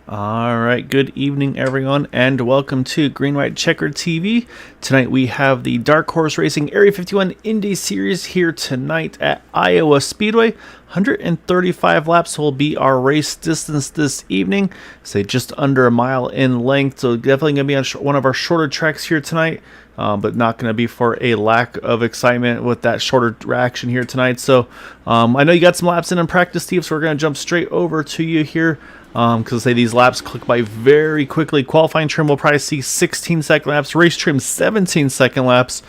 All right, good evening, everyone, and welcome to Green White Checker TV. Tonight we have the Dark Horse Racing Area 51 Indy Series here tonight at Iowa Speedway. 135 laps will be our race distance this evening, say just under a mile in length, so definitely going to be on one of our shorter tracks here tonight. But not going to be for a lack of excitement with that shorter action here tonight. So I know you got some laps in practice, Steve, so we're going to jump straight over to you here. Because say these laps click by very quickly. Qualifying trim will probably see 16-second laps. Race trim 17-second laps.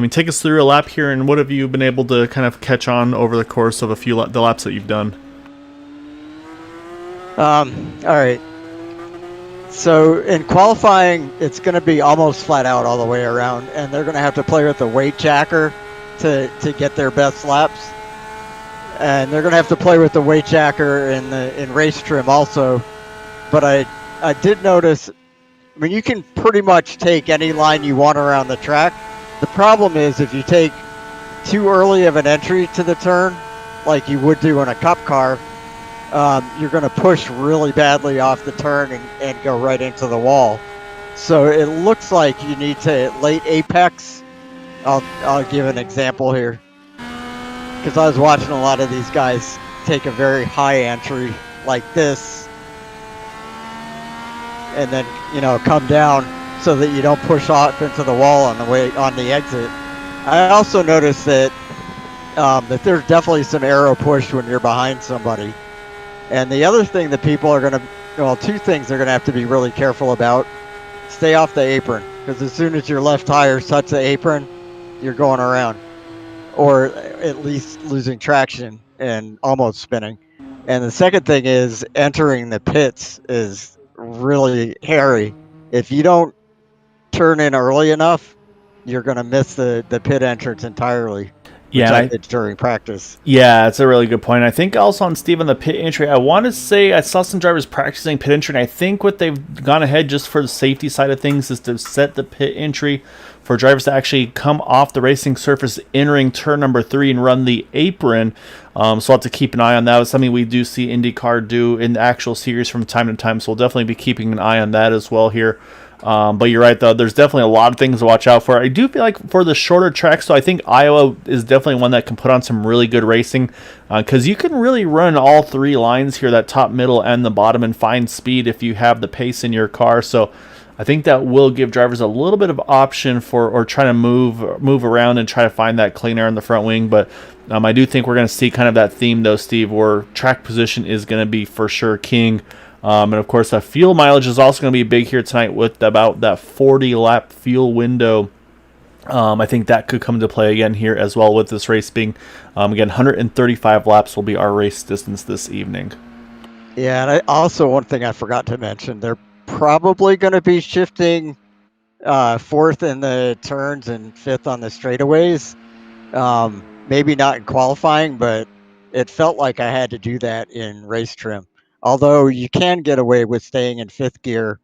Take us through a lap here, and what have you been able to kind of catch on over the course of the laps that you've done? All right. So in qualifying, it's going to be almost flat out all the way around, and they're going to have to play with the weight jacker to get their best laps. And they're going to have to play with the weight jacker in race trim also. But I did notice, you can pretty much take any line you want around the track. The problem is if you take too early of an entry to the turn, like you would do in a cup car, you're going to push really badly off the turn and go right into the wall. So it looks like you need to late apex. I'll give an example here, because I was watching a lot of these guys take a very high entry like this and then come down so that you don't push off into the wall on the exit. I also noticed that there's definitely some aero push when you're behind somebody. And the other thing that people are two things they're going to have to be really careful about. Stay off the apron, because as soon as your left tires touch the apron, you're going around, or at least losing traction and almost spinning. And the second thing is entering the pits is really hairy. If you don't turn in early enough, you're going to miss the pit entrance entirely. Yeah, I did during practice. Yeah, that's a really good point. I think also on Steve on the pit entry, I want to say I saw some drivers practicing pit entry, and I think what they've gone ahead just for the safety side of things is to set the pit entry for drivers to actually come off the racing surface entering turn number 3 and run the apron. So I'll have to keep an eye on that. It's something we do see IndyCar do in the actual series from time to time, so we'll definitely be keeping an eye on that as well here. But you're right, though. There's definitely a lot of things to watch out for. I do feel like for the shorter tracks, so I think Iowa is definitely one that can put on some really good racing, because you can really run all 3 lines here, that top, middle, and the bottom, and find speed if you have the pace in your car. So I think that will give drivers a little bit of option for, or try to move around and try to find that clean air in the front wing. But I do think we're going to see kind of that theme, though, Steve, where track position is going to be for sure king. And of course, that fuel mileage is also going to be big here tonight with about that 40-lap fuel window. I think that could come into play again here as well with this race being, again, 135 laps will be our race distance this evening. Yeah, and one thing I forgot to mention, they're probably going to be shifting 4th in the turns and 5th on the straightaways. Maybe not in qualifying, but it felt like I had to do that in race trim. Although you can get away with staying in 5th gear,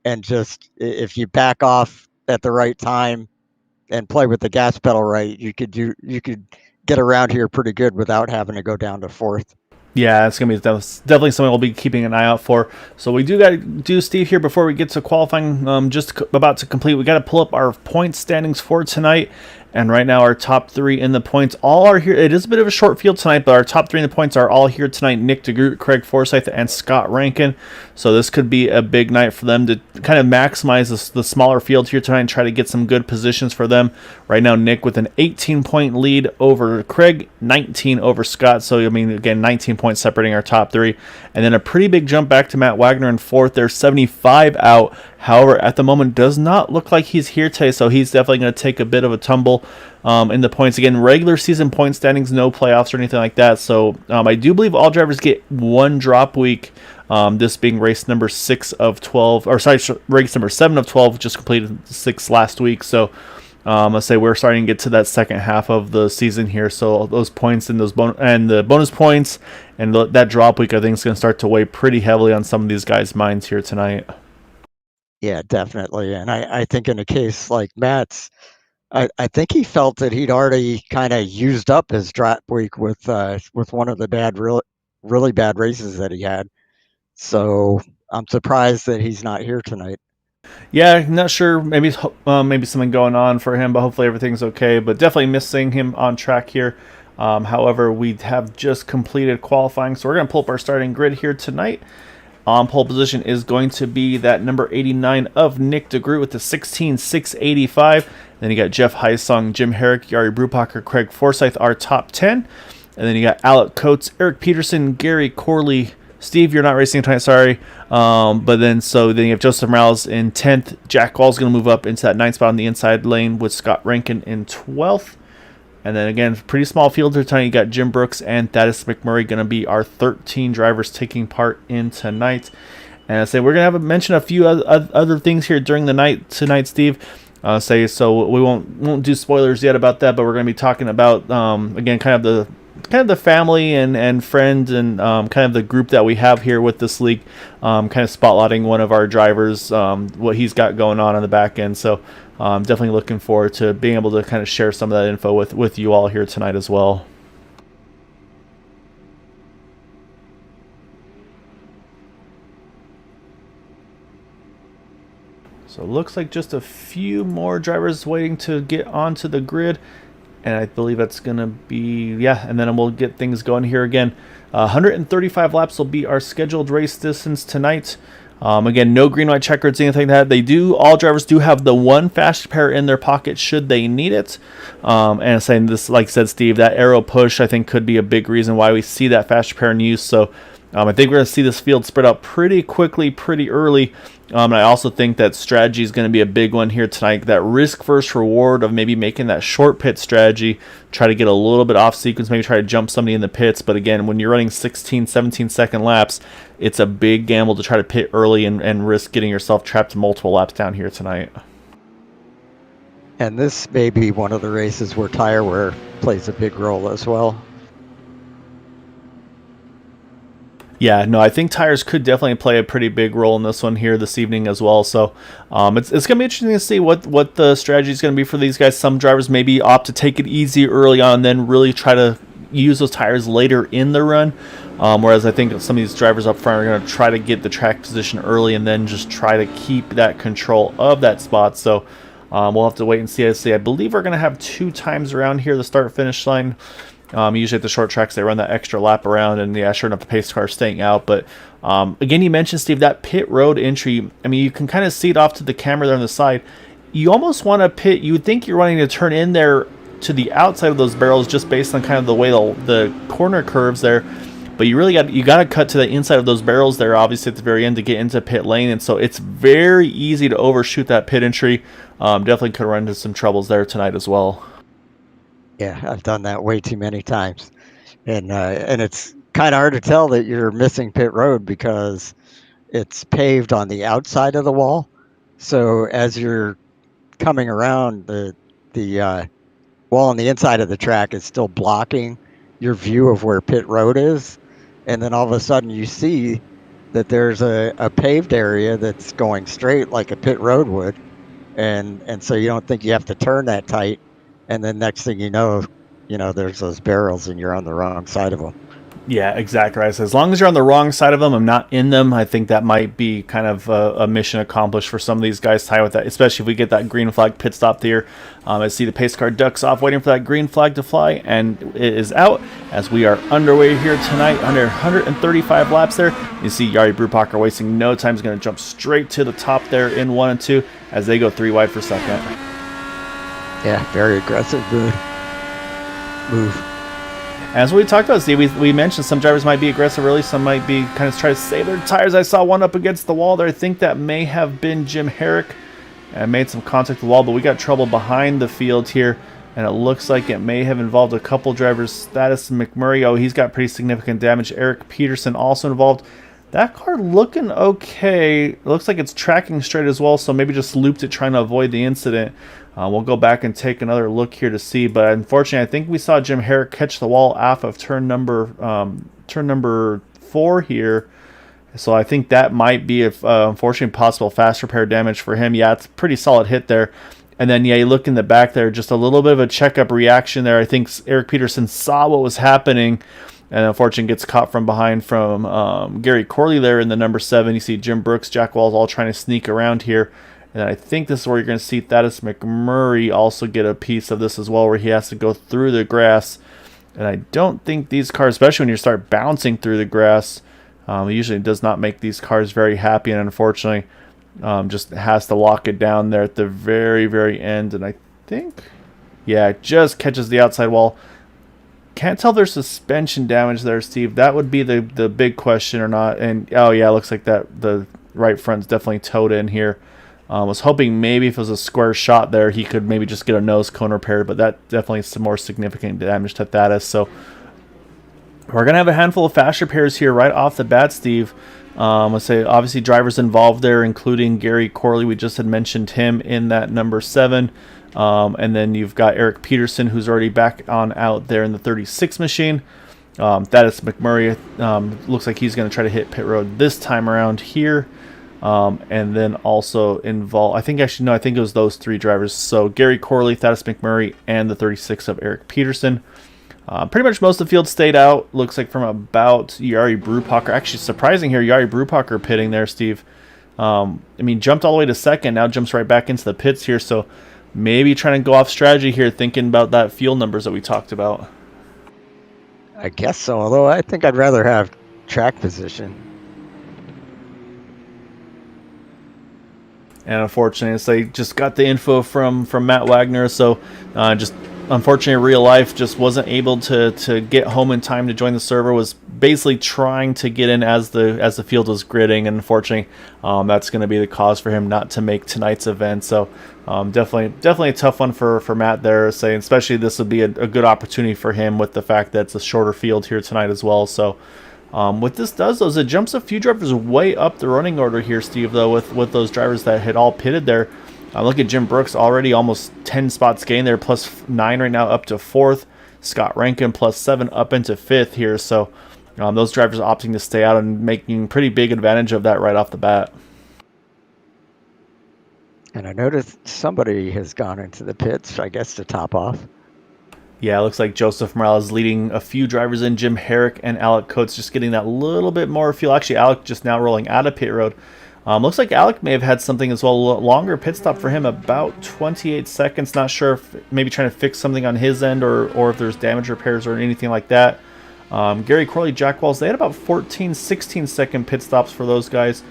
and just if you back off at the right time and play with the gas pedal right, you could get around here pretty good without having to go down to 4th. Yeah, it's going to be definitely something we'll be keeping an eye out for. So we do got to do, Steve, here before we get to qualifying, just about to complete. We got to pull up our point standings for tonight. And right now, our top 3 in the points all are here. It is a bit of a short field tonight, but our top 3 in the points are all here tonight. Nick DeGroot, Craig Forsyth, and Scott Rankin. So this could be a big night for them to kind of maximize the smaller field here tonight and try to get some good positions for them. Right now, Nick with an 18-point lead over Craig, 19 over Scott. So, again, 19 points separating our top 3. And then a pretty big jump back to Matt Wagner in 4th. There's 75 out. However, at the moment, does not look like he's here today, so he's definitely going to take a bit of a tumble in the points. Again, regular season point standings, no playoffs or anything like that. So I do believe all drivers get 1 drop week, this being race number 6 of 12, or sorry, race number 7 of 12, just completed 6 last week. So let's say we're starting to get to that second half of the season here. So those points and the bonus points and that drop week, I think, is going to start to weigh pretty heavily on some of these guys' minds here tonight. Yeah, definitely. And I think in a case like Matt's, I think he felt that he'd already kind of used up his drop week with one of the really bad races that he had. So I'm surprised that he's not here tonight. Yeah, not sure. Maybe something going on for him, but hopefully everything's okay. But definitely missing him on track here. However, we have just completed qualifying, so we're going to pull up our starting grid here tonight. On pole position is going to be that number 89 of Nick DeGroot with the 16,685. Then you got Jeff Heisung, Jim Herrick, Yari Brupacher, Craig Forsyth, our top 10. And then you got Alec Coates, Eric Peterson, Gary Corley. Steve, you're not racing tonight, sorry. But then you have Joseph Morales in 10th. Jack Gall's going to move up into that 9th spot on the inside lane with Scott Rankin in 12th. And then again, pretty small field here tonight. You got Jim Brooks and Thaddeus McMurray going to be our 13 drivers taking part in tonight. And I say we're going to mention a few other things here during the night tonight, Steve. So we won't do spoilers yet about that, but we're going to be talking about again kind of the family and friends and kind of the group that we have here with this league, kind of spotlighting one of our drivers, what he's got going on the back end. So definitely looking forward to being able to kind of share some of that info with you all here tonight as well. So it looks like just a few more drivers waiting to get onto the grid. And I believe that's going to be, and then we'll get things going here again. 135 laps will be our scheduled race distance tonight. Again, no green, white checkers, anything like that. All drivers do have the one fast pair in their pocket should they need it. And saying this, like I said, Steve, that arrow push I think could be a big reason why we see that fast pair in use. So I think we're going to see this field spread out pretty quickly, pretty early. And I also think that strategy is going to be a big one here tonight. That risk versus reward of maybe making that short pit strategy, try to get a little bit off sequence, maybe try to jump somebody in the pits. But again, when you're running 16, 17-second laps, it's a big gamble to try to pit early and risk getting yourself trapped multiple laps down here tonight. And this may be one of the races where tire wear plays a big role as well. Yeah, no, I think tires could definitely play a pretty big role in this one here this evening as well. So it's going to be interesting to see what the strategy is going to be for these guys. Some drivers maybe opt to take it easy early on, then really try to use those tires later in the run. Whereas I think some of these drivers up front are going to try to get the track position early and then just try to keep that control of that spot. So we'll have to wait and see. I believe we're going to have 2 times around here, the start-finish line. Usually at the short tracks, they run that extra lap around, and sure enough, the pace car staying out. But again, you mentioned, Steve, that pit road entry. I mean, you can kind of see it off to the camera there on the side. You almost want to pit. You would think you're wanting to turn in there to the outside of those barrels just based on kind of the way the corner curves there. But you really got to cut to the inside of those barrels there, obviously at the very end, to get into pit lane. And so it's very easy to overshoot that pit entry. Definitely could run into some troubles there tonight as well. Yeah, I've done that way too many times, and it's kind of hard to tell that you're missing pit road because it's paved on the outside of the wall. So as you're coming around, the wall on the inside of the track is still blocking your view of where pit road is, and then all of a sudden you see that there's a paved area that's going straight like a pit road would, and so you don't think you have to turn that tight. And then next thing you know, there's those barrels and you're on the wrong side of them. Yeah, exactly right. So as long as you're on the wrong side of them, I'm not in them, I think that might be kind of a mission accomplished for some of these guys tied with that, especially if we get that green flag pit stop there. I see the pace car ducks off, waiting for that green flag to fly, and it is out as we are underway here tonight, under 135 laps there. You see Yari Brupacher wasting no time. Is going to jump straight to the top there in 1 and 2 as they go 3 wide for second. Yeah, very aggressive move. As we talked about, Steve, we mentioned some drivers might be aggressive early, some might be kind of try to save their tires. I saw one up against the wall there. I think that may have been Jim Herrick. And made some contact with the wall, but we got trouble behind the field here, and it looks like it may have involved a couple drivers. Thaddeus McMurray, oh, he's got pretty significant damage. Eric Peterson also involved. That car looking okay. It looks like it's tracking straight as well, so maybe just looped it trying to avoid the incident. We'll go back and take another look here to see, but unfortunately, I think we saw Jim Herrick catch the wall off of turn number 4 here. So I think that might be, unfortunately, possible fast repair damage for him. Yeah, it's a pretty solid hit there. And then, you look in the back there, just a little bit of a checkup reaction there. I think Eric Peterson saw what was happening And unfortunately gets caught from behind from Gary Corley there in the number 7. You see Jim Brooks, Jack Walls all trying to sneak around here. And I think this is where you're going to see Thaddeus McMurray also get a piece of this as well, where he has to go through the grass. And I don't think these cars, especially when you start bouncing through the grass, it usually does not make these cars very happy. And unfortunately, just has to lock it down there at the very, very end. And I think, yeah, it just catches the outside wall. Can't tell if there's suspension damage there, Steve. That would be the big question or not. And, oh, yeah, it looks like that the right front's definitely towed in here. Was hoping maybe if it was a square shot there, he could maybe just get a nose cone repaired, but that definitely is some more significant damage to Thaddeus. So we're going to have a handful of fast repairs here right off the bat, Steve. Let's say obviously drivers involved there, including Gary Corley. We just had mentioned him in that number 7. And then you've got Eric Peterson, who's already back on out there in the 36 machine. Thaddeus McMurray looks like he's going to try to hit pit road this time around here. And then also involved, I think it was those 3 drivers. So Gary Corley, Thaddeus McMurray, and the 36 of Eric Peterson. Pretty much most of the field stayed out. Looks like from about Jari Brupacher. Actually, surprising here, Jari Brupacher pitting there, Steve. Jumped all the way to second, now jumps right back into the pits here. So maybe trying to go off strategy here, thinking about that fuel numbers that we talked about. I guess so, although I think I'd rather have track position. And unfortunately, they just got the info from Matt Wagner, so just unfortunately, real life just wasn't able to get home in time to join the server. Was basically trying to get in as the field was gridding, and unfortunately, that's going to be the cause for him not to make tonight's event. So definitely a tough one for Matt there. Saying especially this would be a good opportunity for him with the fact that it's a shorter field here tonight as well. So. What this does, though, is it jumps a few drivers way up the running order here, Steve, though, with those drivers that had all pitted there. Look at Jim Brooks already almost 10 spots gained there, plus 9 right now up to 4th. Scott Rankin plus 7 up into 5th here. So those drivers opting to stay out and making pretty big advantage of that right off the bat. And I noticed somebody has gone into the pits, I guess, to top off. Yeah, it looks like Joseph Morales leading a few drivers in. Jim Herrick and Alec Coates just getting that little bit more fuel. Actually, Alec just now rolling out of pit road. Looks like Alec may have had something as well. A longer pit stop for him, about 28 seconds. Not sure if maybe trying to fix something on his end or if there's damage repairs or anything like that. Gary Corley, Jack Walls, they had about 14, 16 second pit stops for those guys.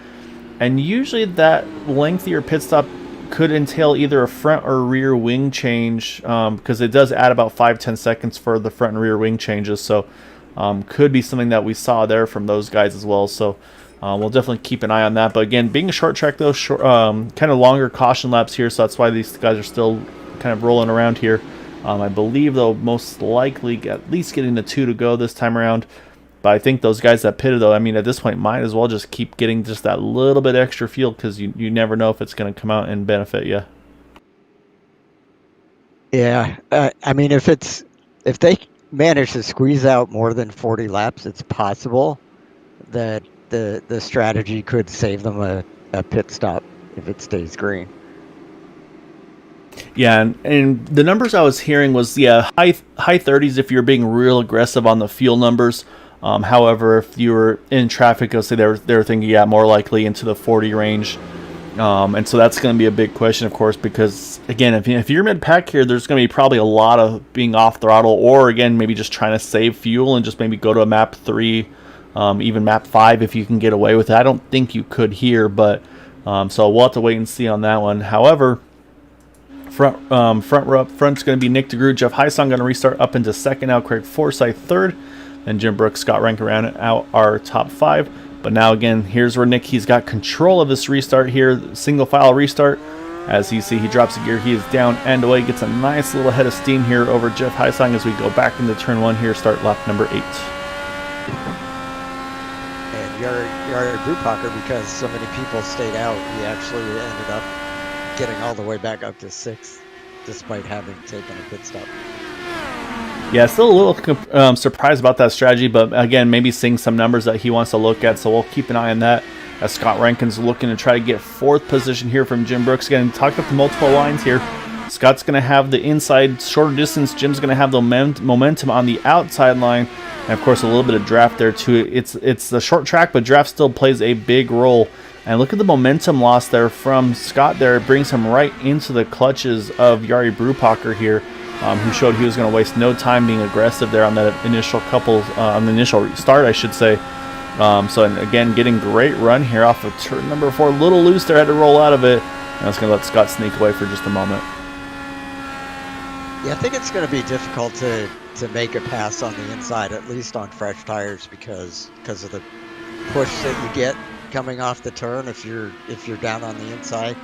And usually that lengthier pit stop could entail either a front or rear wing change, because it does add about 5-10 seconds for the front and rear wing changes. So could be something that we saw there from those guys as well. So we'll definitely keep an eye on that. But again, being a short track though, kind of longer caution laps here, so that's why these guys are still kind of rolling around here. I believe they'll most likely at least getting the 2 to go this time around. But I think those guys that pitted, though, at this point, might as well just keep getting just that little bit extra fuel, because you never know if it's going to come out and benefit you. Yeah, if they manage to squeeze out more than 40 laps, it's possible that the strategy could save them a pit stop if it stays green. Yeah, and the numbers I was hearing was high 30s if you're being real aggressive on the fuel numbers. However, if you were in traffic, I'll say they were thinking, more likely into the 40 range. And so that's going to be a big question, of course, because, again, if you're mid-pack here, there's going to be probably a lot of being off throttle, or, again, maybe just trying to save fuel and just maybe go to a map 3, even map 5 if you can get away with it. I don't think you could here, but so we'll have to wait and see on that one. However, front's going to be Nick DeGroot, Jeff Heisong going to restart up into second now, Craig Forsyth third. And Jim Brooks, Scott Rank around out our top 5. But now again, here's where Nick, he's got control of this restart here, single file restart. As you see, he drops a gear, he is down and away, gets a nice little head of steam here over Jeff Heisong as we go back into turn 1 here, start lap number 8. And Jari Brupacher, because so many people stayed out, he actually ended up getting all the way back up to 6th, despite having taken a pit stop. Yeah, still a little surprised about that strategy, but again, maybe seeing some numbers that he wants to look at, so we'll keep an eye on that. As Scott Rankin's looking to try to get 4th position here from Jim Brooks. Again, talked up to multiple lines here. Scott's going to have the inside shorter distance. Jim's going to have the momentum on the outside line. And, of course, a little bit of draft there, too. It's a short track, but draft still plays a big role. And look at the momentum loss there from Scott there. It brings him right into the clutches of Jari Brupacher here, who showed he was going to waste no time being aggressive there on that initial on the initial start, I should say. And again, getting great run here off of turn number 4. A little loose there, had to roll out of it. And I was going to let Scott sneak away for just a moment. Yeah, I think it's going to be difficult to make a pass on the inside, at least on fresh tires, because of the push that you get coming off the turn if you're down on the inside.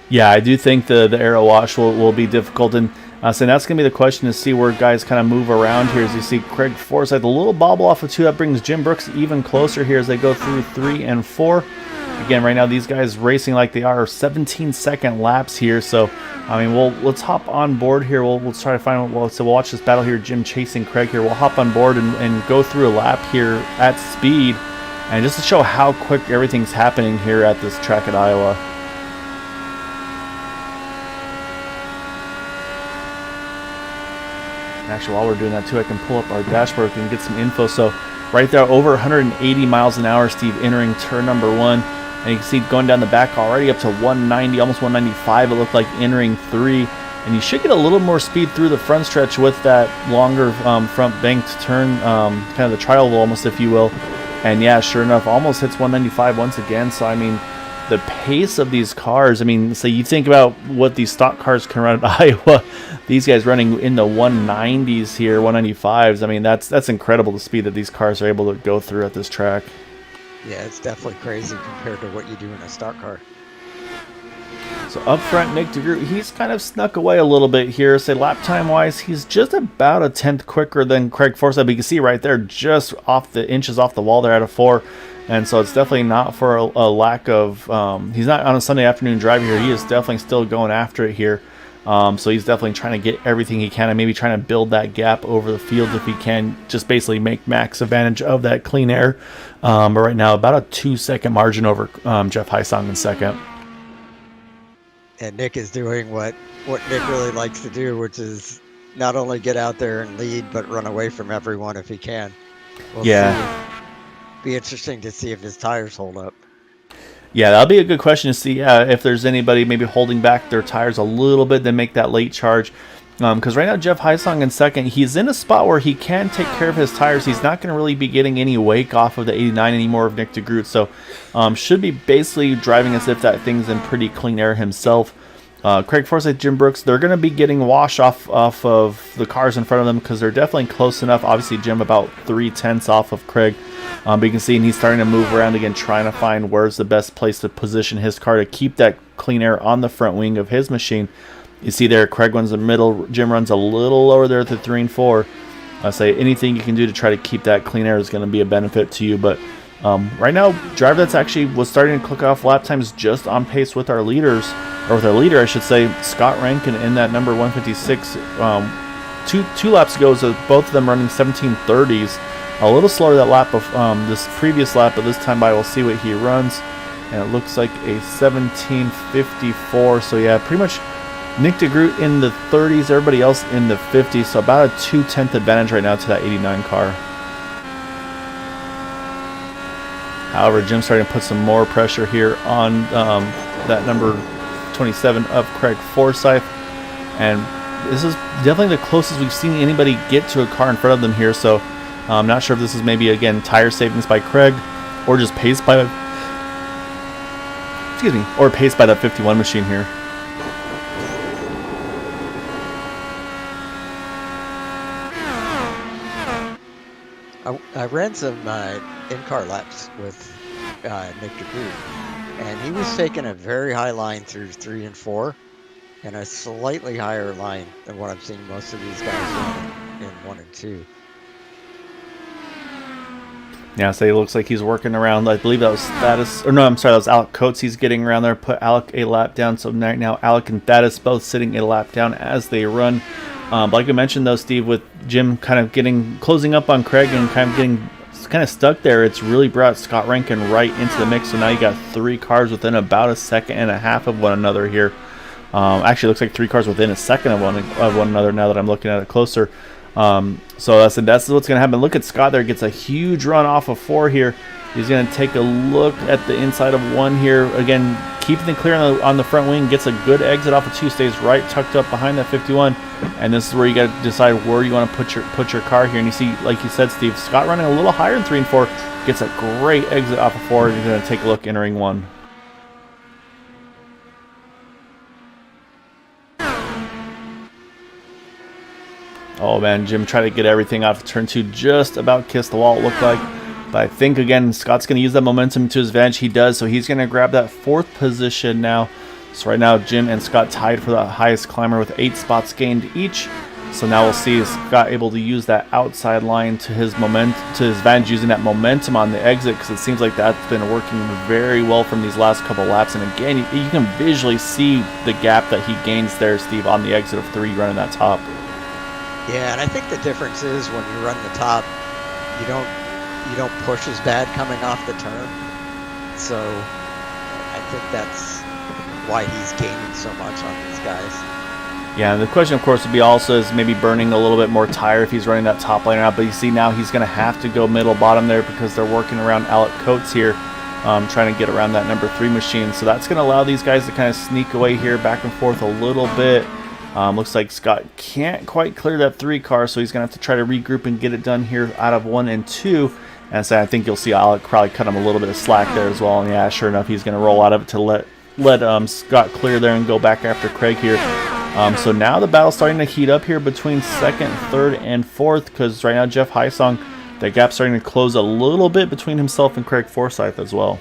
Yeah, I do think the aero wash will be difficult, and so that's going to be the question, to see where guys kind of move around here. As you see Craig Forsyth, a little bobble off of 2, that brings Jim Brooks even closer here as they go through 3 and 4. Again, right now these guys racing like they are 17-second laps here. So, I mean, let's hop on board here. We'll try to find. So we'll watch this battle here. Jim chasing Craig here. We'll hop on board and go through a lap here at speed, and just to show how quick everything's happening here at this track at Iowa. And actually, while we're doing that too, I can pull up our dashboard and get some info. So right there, over 180 miles an hour, Steve, entering turn number 1. And you can see going down the back already up to 190, almost 195, it looked like, entering 3. And you should get a little more speed through the front stretch with that longer front banked turn, kind of the trial almost, if you will. And yeah, sure enough, almost hits 195 once again. So, I mean, the pace of these cars, I mean, so you think about what these stock cars can run at Iowa. These guys running in the 190s here, 195s. I mean, that's incredible, the speed that these cars are able to go through at this track. Yeah, it's definitely crazy compared to what you do in a stock car. So up front, Nick DeGroot, he's kind of snuck away a little bit here. Say lap time wise, he's just about a tenth quicker than Craig Forsyth. But you can see right there, just off the inches off the wall there out of 4. And so it's definitely not for a lack of, he's not on a Sunday afternoon drive here. He is definitely still going after it here. So he's definitely trying to get everything he can and maybe trying to build that gap over the field if he can, just basically make max advantage of that clean air. But right now, about a 2-second margin over Jeff Heisong in second. And Nick is doing what Nick really likes to do, which is not only get out there and lead, but run away from everyone if he can. We'll see. Be interesting to see if his tires hold up. Yeah, that'll be a good question to see if there's anybody maybe holding back their tires a little bit to make that late charge. Because right now, Jeff Heisong in second, he's in a spot where he can take care of his tires. He's not going to really be getting any wake off of the 89 anymore of Nick DeGroot. So should be basically driving as if that thing's in pretty clean air himself. Craig Forsyth, Jim Brooks, they're going to be getting wash off of the cars in front of them because they're definitely close enough. Obviously, Jim about 3/10 off of Craig. But you can see he's starting to move around again, trying to find where's the best place to position his car to keep that clean air on the front wing of his machine. You see there, Craig runs the middle, Jim runs a little lower there at the 3 and 4. I say anything you can do to try to keep that clean air is going to be a benefit to you. But right now, driver that's actually was starting to click off lap times just on pace with our leaders, or with our leader, I should say, Scott Rankin in that number 156. Two laps ago, so both of them running 17:30s. A little slower that lap of this previous lap, but this time by we'll see what he runs. And it looks like a 17:54. So yeah, pretty much Nick DeGroot in the 30s, everybody else in the 50s. So about a 2/10 advantage right now to that 89 car. However, Jim's starting to put some more pressure here on that number 27 of Craig Forsyth. And this is definitely the closest we've seen anybody get to a car in front of them here. So I'm not sure if this is maybe, again, tire savings by Craig or just paced by, or paced by that 51 machine here. I ran some in-car laps with Nick DeGroot, and he was taking a very high line through 3 and 4, and a slightly higher line than what I've seen most of these guys run in 1 and 2. Yeah, so it looks like he's working around. I believe that was Thaddeus, or no, I'm sorry, that was Alec Coates. He's getting around there, put Alec a lap down. So right now, Alec and Thaddeus both sitting a lap down as they run. But like I mentioned, though, Steve, with Jim kind of closing up on Craig and kind of stuck there, it's really brought Scott Rankin right into the mix. So now you got 3 cars within about a second and a half of one another here. Actually, it looks like 3 cars within a second of one another now that I'm looking at it closer. So that's what's going to happen. Look at Scott there. Gets a huge run off of 4 here. He's going to take a look at the inside of 1 here. Again, keeping it clear on the front wing. Gets a good exit off of 2. Stays right tucked up behind that 51. And this is where you got to decide where you want to put your car here. And you see, like you said, Steve, Scott running a little higher than 3 and 4. Gets a great exit off of 4. You're going to take a look entering 1. Oh man, Jim tried to get everything off of turn 2. Just about kissed the wall, it looked like. But I think, again, Scott's going to use that momentum to his advantage. He does, so he's going to grab that 4th position now. So right now, Jim and Scott tied for the highest climber with 8 spots gained each. So now we'll see, is Scott able to use that outside line to his advantage, using that momentum on the exit, because it seems like that's been working very well from these last couple laps. And again, you can visually see the gap that he gains there, Steve, on the exit of 3 running that top. Yeah, and I think the difference is when you run the top, you don't push as bad coming off the turn. So I think that's why he's gaining so much on these guys. Yeah, and the question, of course, would be also is maybe burning a little bit more tire if he's running that top lane or not. But you see now he's going to have to go middle bottom there because they're working around Alec Coates here, trying to get around that number 3 machine. So that's going to allow these guys to kind of sneak away here back and forth a little bit. Looks like Scott can't quite clear that 3 car, so he's going to have to try to regroup and get it done here out of 1 and 2. And so I think you'll see Alec probably cut him a little bit of slack there as well. And yeah, sure enough, he's going to roll out of it to let Scott clear there and go back after Craig here. So now the battle's starting to heat up here between 2nd, 3rd, and 4th, because right now Jeff Hysong, that gap's starting to close a little bit between himself and Craig Forsyth as well.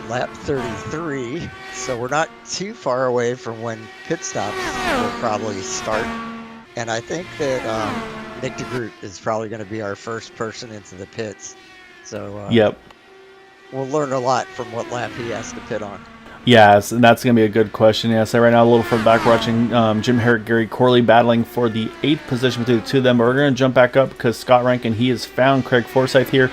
Lap 33, so we're not too far away from when pit stops will probably start. And I think that Nick DeGroot is probably going to be our first person into the pits. So yep, we'll learn a lot from what lap he has to pit on. Yes, and that's going to be a good question. Yeah, so right now a little further back, we're watching Jim Herrick, Gary Corley battling for the 8th position between the 2 of them. But we're going to jump back up because Scott Rankin, he has found Craig Forsyth here.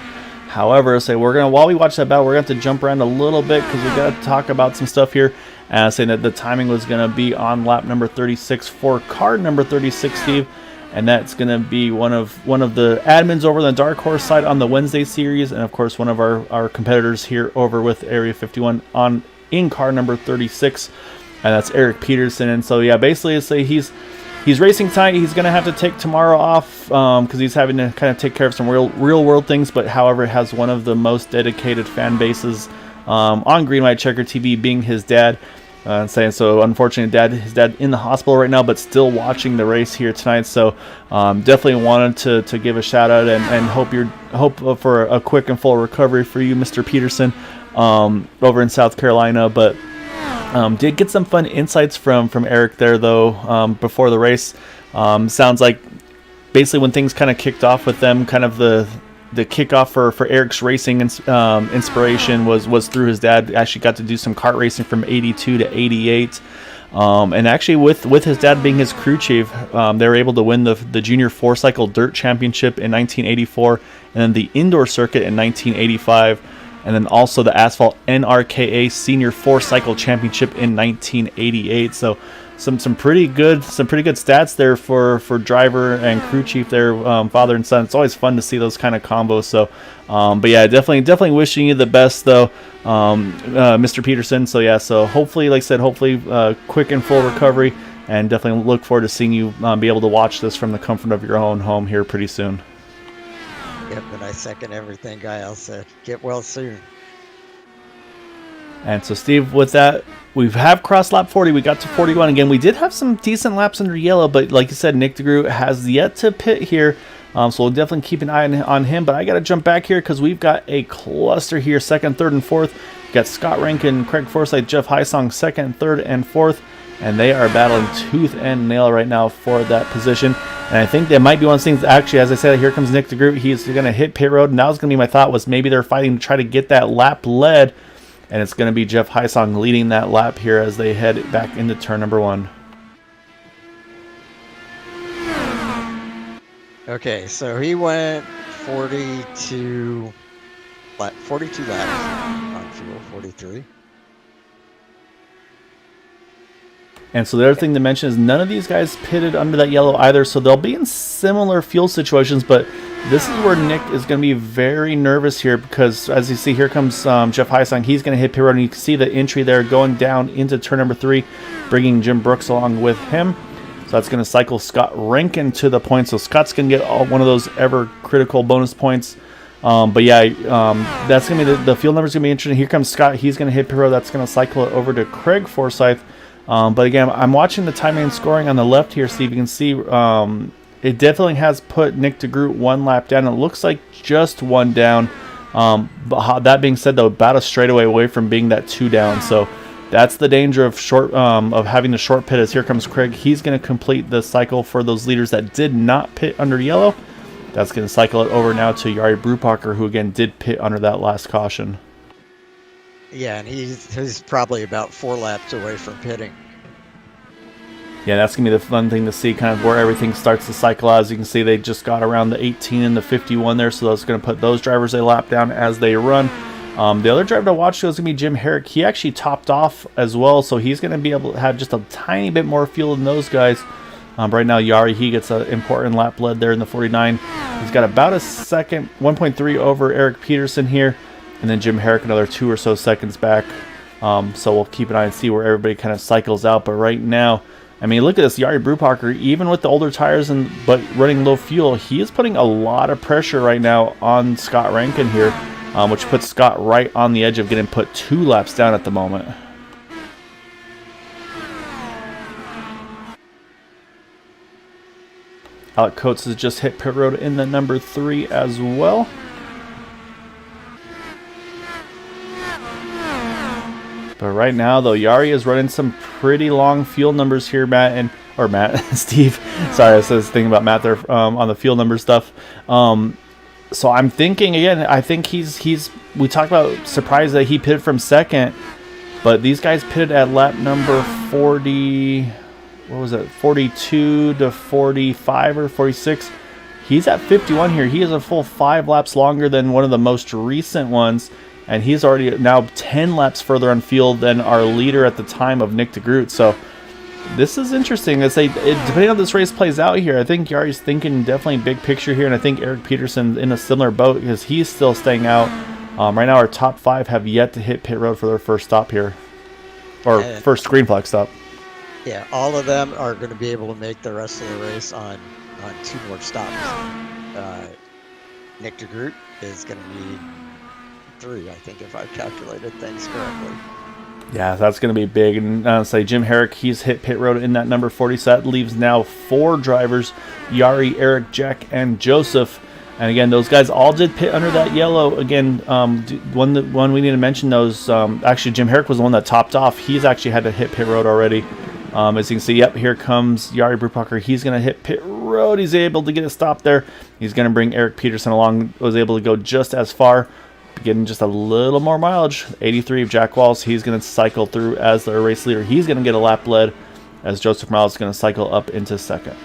However, while we watch that battle, we're going to have to jump around a little bit because we got to talk about some stuff here. Saying that the timing was going to be on lap number 36 for car number 36, Steve, and that's going to be one of the admins over on the Dark Horse side on the Wednesday series, and of course one of our competitors here over with Area 51 in car number 36, and that's Eric Peterson. And so yeah, basically say he's racing tonight. He's going to have to take tomorrow off because he's having to kind of take care of some real world things. But however, has one of the most dedicated fan bases on Green White Checker TV, being his dad. Saying so, unfortunately, his dad in the hospital right now, but still watching the race here tonight. So definitely wanted to give a shout out and hope for a quick and full recovery for you, Mr. Peterson, over in South Carolina. But did get some fun insights from Eric there, though, before the race. Sounds like basically when things kind of kicked off with them, kind of the kickoff for Eric's racing inspiration was through his dad. Actually got to do some kart racing from 82 to 88. And actually with his dad being his crew chief, they were able to win the Junior 4-Cycle Dirt Championship in 1984, and then the Indoor Circuit in 1985. And then also the Asphalt NRKA Senior 4-Cycle Championship in 1988. So some pretty good stats there for driver and crew chief there, father and son. It's always fun to see those kind of combos. So, but yeah, definitely wishing you the best though, Mr. Peterson. So yeah, so hopefully, like I said, quick and full recovery, and definitely look forward to seeing you be able to watch this from the comfort of your own home here pretty soon. Yep, and I second everything Gael said. Get well soon. And so, Steve, with that, we have crossed lap 40. We got to 41 again. We did have some decent laps under yellow, but like you said, Nick DeGroot has yet to pit here. So we'll definitely keep an eye on him. But I got to jump back here because we've got a cluster here, 2nd, 3rd, and 4th. We've got Scott Rankin, Craig Forsyth, Jeff Hysong, 2nd, 3rd, and 4th. And they are battling tooth and nail right now for that position. And I think that might be one of those things, actually, as I said, here comes Nick DeGroot. He's going to hit pit road. And that was going to be my thought, was maybe they're fighting to try to get that lap led. And it's going to be Jeff Hysong leading that lap here as they head back into turn number 1. Okay, so he went 42 laps on fuel, 43. And so the other thing to mention is none of these guys pitted under that yellow either, so they'll be in similar fuel situations, but this is where Nick is going to be very nervous here because, as you see, here comes Jeff Heisang. He's going to hit pit road, and you can see the entry there going down into turn number 3, bringing Jim Brooks along with him. So that's going to cycle Scott Rankin to the point, so Scott's going to get one of those ever-critical bonus points. But yeah, that's going to be the field numbers going to be interesting. Here comes Scott. He's going to hit pit road. That's going to cycle it over to Craig Forsyth. But again, I'm watching the timing and scoring on the left here, Steve. You can see it definitely has put Nick DeGroot 1 lap down. It looks like just 1 down. But that being said, though, about a straightaway away from being that 2 down. So that's the danger of having the short pit. As here comes Craig. He's going to complete the cycle for those leaders that did not pit under yellow. That's going to cycle it over now to Jari Brupacher, who again did pit under that last caution. Yeah, and he's probably about 4 laps away from pitting. Yeah, that's going to be the fun thing to see, kind of where everything starts to cycle out. As you can see, they just got around the 18 and the 51 there, so that's going to put those drivers a lap down as they run. The other driver to watch is going to be Jim Herrick. He actually topped off as well, so he's going to be able to have just a tiny bit more fuel than those guys. Right now, Jari, he gets an important lap lead there in the 49. He's got about a second, 1.3 over Eric Peterson here. And then Jim Herrick another 2 or so seconds back. So we'll keep an eye and see where everybody kind of cycles out. But right now, I mean, look at this. Jari Brupacher, even with the older tires but running low fuel, he is putting a lot of pressure right now on Scott Rankin here, which puts Scott right on the edge of getting put 2 laps down at the moment. Alec Coates has just hit pit road in the number 3 as well. But right now, though, Jari is running some pretty long fuel numbers here, Steve. Sorry, I was thinking about Matt there on the fuel number stuff. So I'm thinking, again, I think we talked about surprised that he pitted from second, but these guys pitted at lap number 40, what was it, 42 to 45 or 46. He's at 51 here. He is a full 5 laps longer than one of the most recent ones. And he's already now 10 laps further on field than our leader at the time of Nick DeGroot. So this is interesting. Depending on how this race plays out here, I think Yari's thinking definitely big picture here. And I think Eric Peterson's in a similar boat because he's still staying out. Right now, our top 5 have yet to hit pit road for their first stop here. Or first green flag stop. Yeah, all of them are going to be able to make the rest of the race on 2 more stops. Nick DeGroot is going to need 3, I think, if I've calculated things correctly. Yeah, that's going to be big. And say Jim Herrick, he's hit pit road in that number 40. So that leaves now 4 drivers: Jari, Eric, Jack, and Joseph. And again, those guys all did pit under that yellow. Again, one we need to mention those. Actually, Jim Herrick was the one that topped off. He's actually had to hit pit road already. As you can see, yep, here comes Jari Brupacher. He's going to hit pit road. He's able to get a stop there. He's going to bring Eric Peterson along. Was able to go just as far, getting just a little more mileage. 83 of Jack Walls. He's going to cycle through as the race leader. He's going to get a lap lead as Joseph Morales is going to cycle up into second.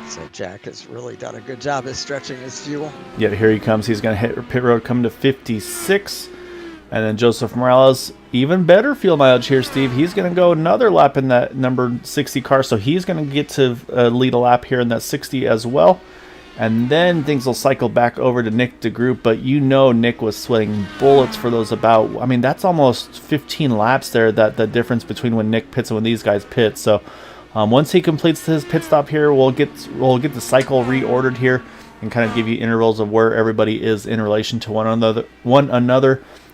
So Jack has really done a good job at stretching his fuel. Yeah, here he comes. He's going to hit pit road, come to 56. And then Joseph Morales, even better fuel mileage here, Steve. He's going to go another lap in that number 60 car. So he's going to get to lead a lap here in that 60 as well. And then things will cycle back over to Nick DeGroot. But you know Nick was sweating bullets for those about, I mean, that's almost 15 laps there, that the difference between when Nick pits and when these guys pit. So once he completes his pit stop here, we'll get the cycle reordered here and kind of give you intervals of where everybody is in relation to one another.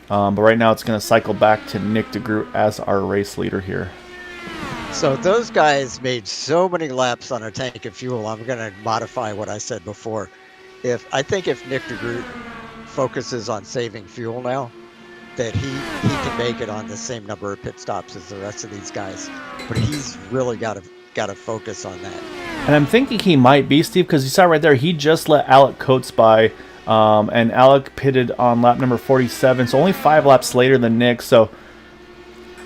But right now it's going to cycle back to Nick DeGroot as our race leader here. So those guys made so many laps on a tank of fuel. I'm going to modify what I said before. I think if Nick DeGroot focuses on saving fuel now, that he can make it on the same number of pit stops as the rest of these guys. But he's really got to focus on that. And I'm thinking he might be, Steve, because you saw right there, he just let Alec Coates by. And Alec pitted on lap number 47, so only 5 laps later than Nick. So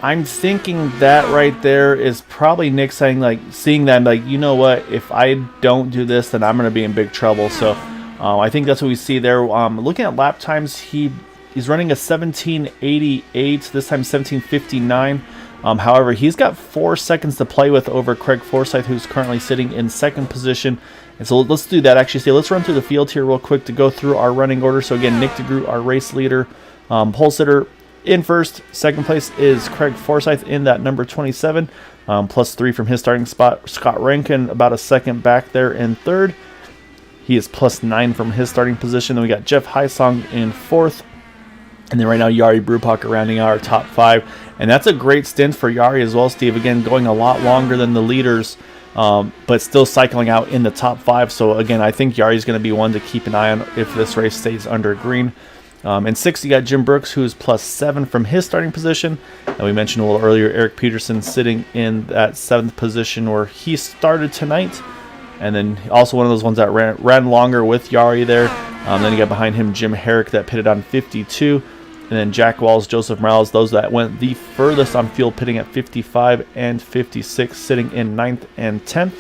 I'm thinking that right there is probably Nick saying, like, seeing that, like, you know what, if I don't do this, then I'm going to be in big trouble. So I think that's what we see there. Looking at lap times, he's running a 17:88. This time 17:59. However, he's got 4 seconds to play with over Craig Forsyth, who's currently sitting in second position. And so let's do that. Actually, let's run through the field here real quick to go through our running order. So again, Nick DeGroot, our race leader, pole sitter, in first. Second place is Craig Forsyth in that number 27, +3 from his starting spot. Scott Rankin about a second back there in third. He is +9 from his starting position. Then we got Jeff Heisong in fourth. And then right now, Jari Brupaker rounding out our top 5. And that's a great stint for Jari as well, Steve. Again, going a lot longer than the leaders, but still cycling out in the top 5. So again, I think Jari is going to be one to keep an eye on if this race stays under green. In 6th, you got Jim Brooks, who is +7 from his starting position. And we mentioned a little earlier, Eric Peterson sitting in that 7th position where he started tonight. And then also one of those ones that ran longer with Jari there. Then you got behind him Jim Herrick that pitted on 52. And then Jack Walls, Joseph Morales, those that went the furthest on field, pitting at 55 and 56, sitting in 9th and 10th.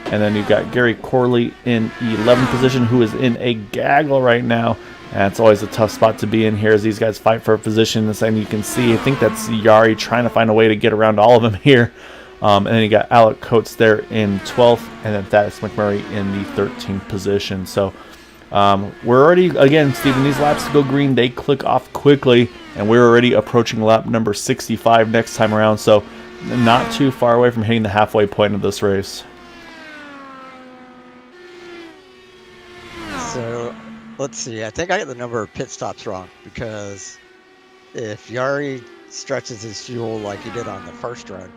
And then you've got Gary Corley in 11th position, who is in a gaggle right now. And it's always a tough spot to be in here as these guys fight for a position. And you can see, I think that's Jari trying to find a way to get around all of them here. And then you got Alec Coates there in 12th, and then Thaddeus McMurray in the 13th position. So we're already, again, Stephen, these laps to go green, they click off quickly, and we're already approaching lap number 65 next time around. So not too far away from hitting the halfway point of this race. So let's see. I think I got the number of pit stops wrong, because if Jari stretches his fuel like he did on the first run,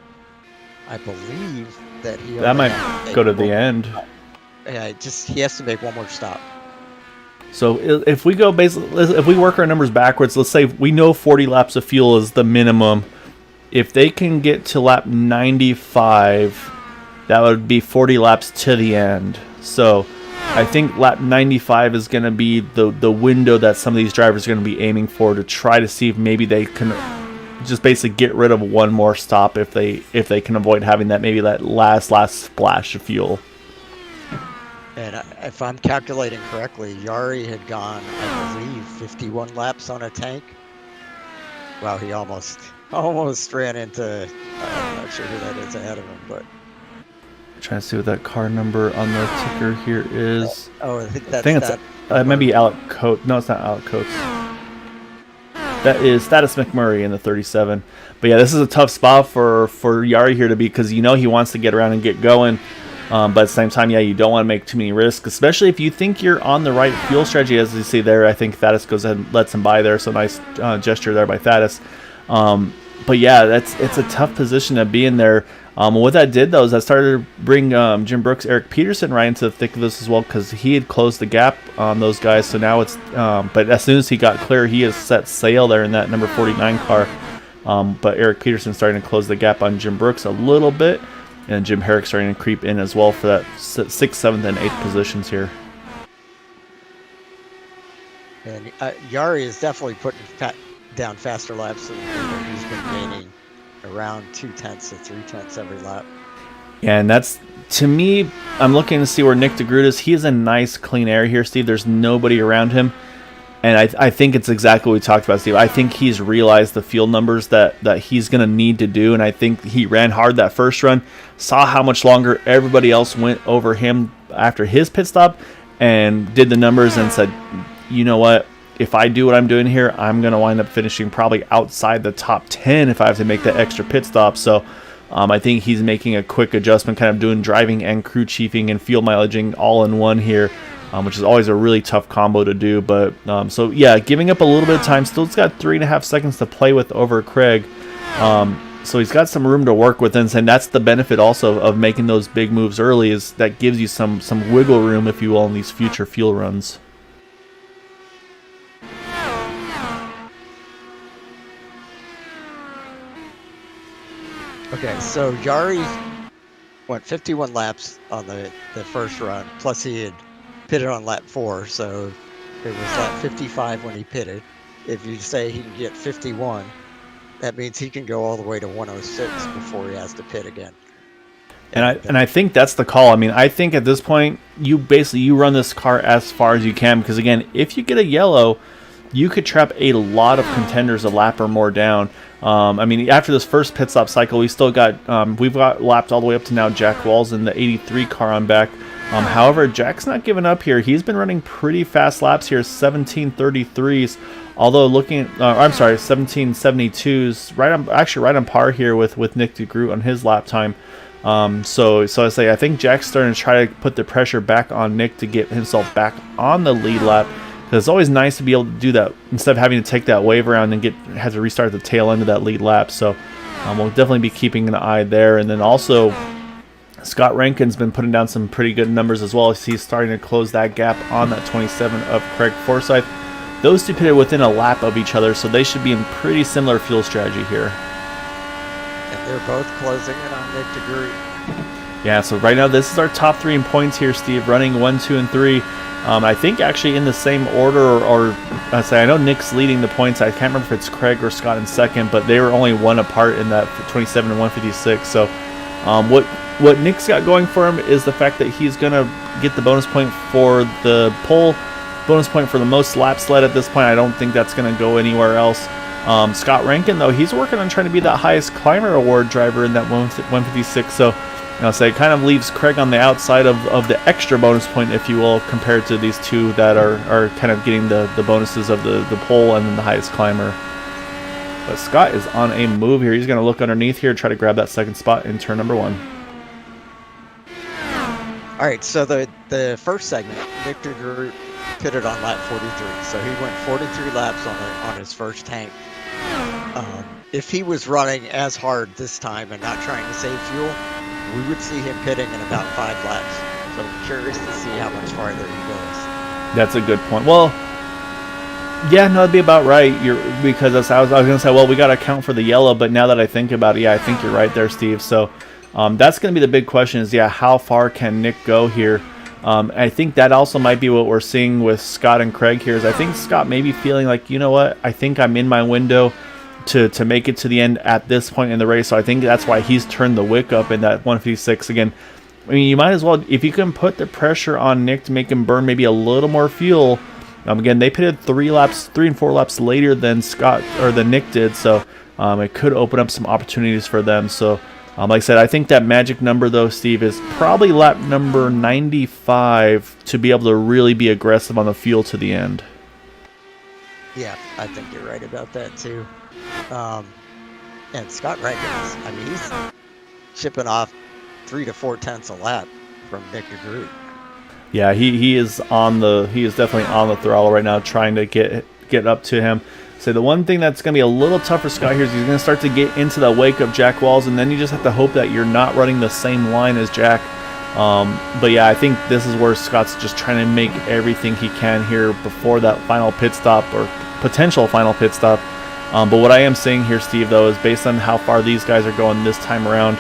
I believe that that might go to the end. Yeah, he has to make one more stop. So if we go if we work our numbers backwards, let's say we know 40 laps of fuel is the minimum. If they can get to lap 95, that would be 40 laps to the end. So I think lap 95 is going to be the window that some of these drivers are going to be aiming for, to try to see if maybe they can just basically get rid of one more stop if they can avoid having that last splash of fuel. And if I'm calculating correctly, Jari had gone, I believe, 51 laps on a tank. Wow, he almost ran into, I'm not sure who that is ahead of him, but Trying to see what that car number on the ticker here is. Oh, I think that's it might be Alec Coates. No, it's not Alec Coates. That is Thaddeus McMurray in the 37. But yeah, this is a tough spot for Jari here to be, because he wants to get around and get going. But at the same time, yeah, you don't want to make too many risks, especially if you think you're on the right fuel strategy. As you see there, I think Thaddeus goes ahead and lets him by there. So nice gesture there by Thaddeus. But yeah, it's a tough position to be in there. What that did, though, is that started to bring Jim Brooks, Eric Peterson right into the thick of this as well, because he had closed the gap on those guys. So now it's but as soon as he got clear, he has set sail there in that number 49 car. But Eric Peterson starting to close the gap on Jim Brooks a little bit, and Jim Herrick starting to creep in as well for that 6th, 7th, and 8th positions here. And Jari is definitely putting down faster laps than he's been gaining around 2/10 to 3/10 every lap. Yeah, and that's, to me, I'm looking to see where Nick DeGroot is. He has a nice clean air here, Steve. There's nobody around him. And I think it's exactly what we talked about, Steve. I think he's realized the field numbers that he's going to need to do, and I think he ran hard that first run, saw how much longer everybody else went over him after his pit stop, and did the numbers and said, you know what, if I do what I'm doing here, I'm going to wind up finishing probably outside the top 10 if I have to make that extra pit stop. So I think he's making a quick adjustment, kind of doing driving and crew chiefing and field mileaging all in one here. Which is always a really tough combo to do. But so yeah, giving up a little bit of time. Still's got 3.5 seconds to play with over Craig. So he's got some room to work with, and that's the benefit also of making those big moves early, is that gives you some wiggle room, if you will, in these future fuel runs. Okay, so Jari went 51 laps on the first run, plus he had pitted on lap 4, so it was lap 55 when he pitted. If you say he can get 51, that means he can go all the way to 106 before he has to pit again. And I think that's the call. I mean, I think at this point you run this car as far as you can, because again, if you get a yellow, you could trap a lot of contenders a lap or more down. I mean, after this first pit stop cycle, we've got lapped all the way up to now Jack Walls in the 83 car on back. However, Jack's not giving up here. He's been running pretty fast laps here, 1733s. Although looking at, I'm sorry, 1772s, right on par here with Nick DeGroot on his lap time. So I say I think Jack's starting to try to put the pressure back on Nick to get himself back on the lead lap. Because it's always nice to be able to do that instead of having to take that wave around and have to restart the tail end of that lead lap. So we'll definitely be keeping an eye there. And then also, Scott Rankin's been putting down some pretty good numbers as well. He's starting to close that gap on that 27 of Craig Forsyth. Those two pitted within a lap of each other, so they should be in pretty similar fuel strategy here. And they're both closing in on Nick DeGroot. Yeah, so right now this is our top 3 in points here, Steve, running 1, 2, and 3. I think actually in the same order, or I know Nick's leading the points. I can't remember if it's Craig or Scott in second, but they were only 1 apart in that 27 and 156. So what Nick's got going for him is the fact that he's going to get the bonus point for the pole, bonus point for the most laps led at this point. I don't think that's going to go anywhere else. Scott Rankin, though, he's working on trying to be that highest climber award driver in that 156. So it kind of leaves Craig on the outside of the extra bonus point, if you will, compared to these two that are kind of getting the bonuses of the pole and then the highest climber. But Scott is on a move here. He's going to look underneath here, try to grab that second spot in turn number 1. All right, so the first segment, Nick DeGroot pitted on lap 43, so he went 43 laps on his first tank. If he was running as hard this time and not trying to save fuel, we would see him pitting in about 5 laps. So I'm curious to see how much farther he goes. That's a good point. Well, yeah, no, that'd be about right. Because I was going to say, well, we got to account for the yellow, but now that I think about it, yeah, I think you're right there, Steve. So that's going to be the big question is, yeah, how far can Nick go here? I think that also might be what we're seeing with Scott and Craig here. Is I think Scott may be feeling like, you know what, I think I'm in my window to make it to the end at this point in the race. So I think that's why he's turned the wick up in that 156 again. I mean, you might as well, if you can put the pressure on Nick to make him burn maybe a little more fuel. Again, they pitted 3 and 4 laps later than Scott or than Nick did, so it could open up some opportunities for them. So like I said, I think that magic number though, Steve, is probably lap number 95 to be able to really be aggressive on the fuel to the end. Yeah, I think you're right about that too. And Scott Rankins, I mean, he's chipping off 3 to 4 tenths a lap from Nick DeGroot. Yeah, he is definitely on the throttle right now, trying to get up to him. So the one thing that's going to be a little tough for Scott here is he's going to start to get into the wake of Jack Walls, and then you just have to hope that you're not running the same line as Jack. But yeah, I think this is where Scott's just trying to make everything he can here before that final pit stop or potential final pit stop. But what I am saying here, Steve, though, is based on how far these guys are going this time around,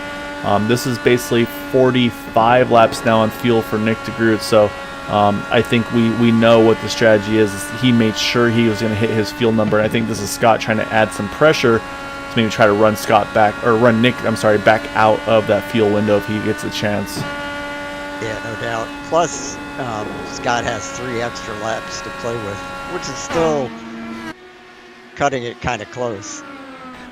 this is basically 45 laps now on fuel for Nick DeGroot. So I think we know what the strategy is. He made sure he was going to hit his fuel number. And I think this is Scott trying to add some pressure to maybe try to run Nick back out of that fuel window if he gets a chance. Yeah, no doubt. Plus, Scott has 3 extra laps to play with, which is still cutting it kind of close.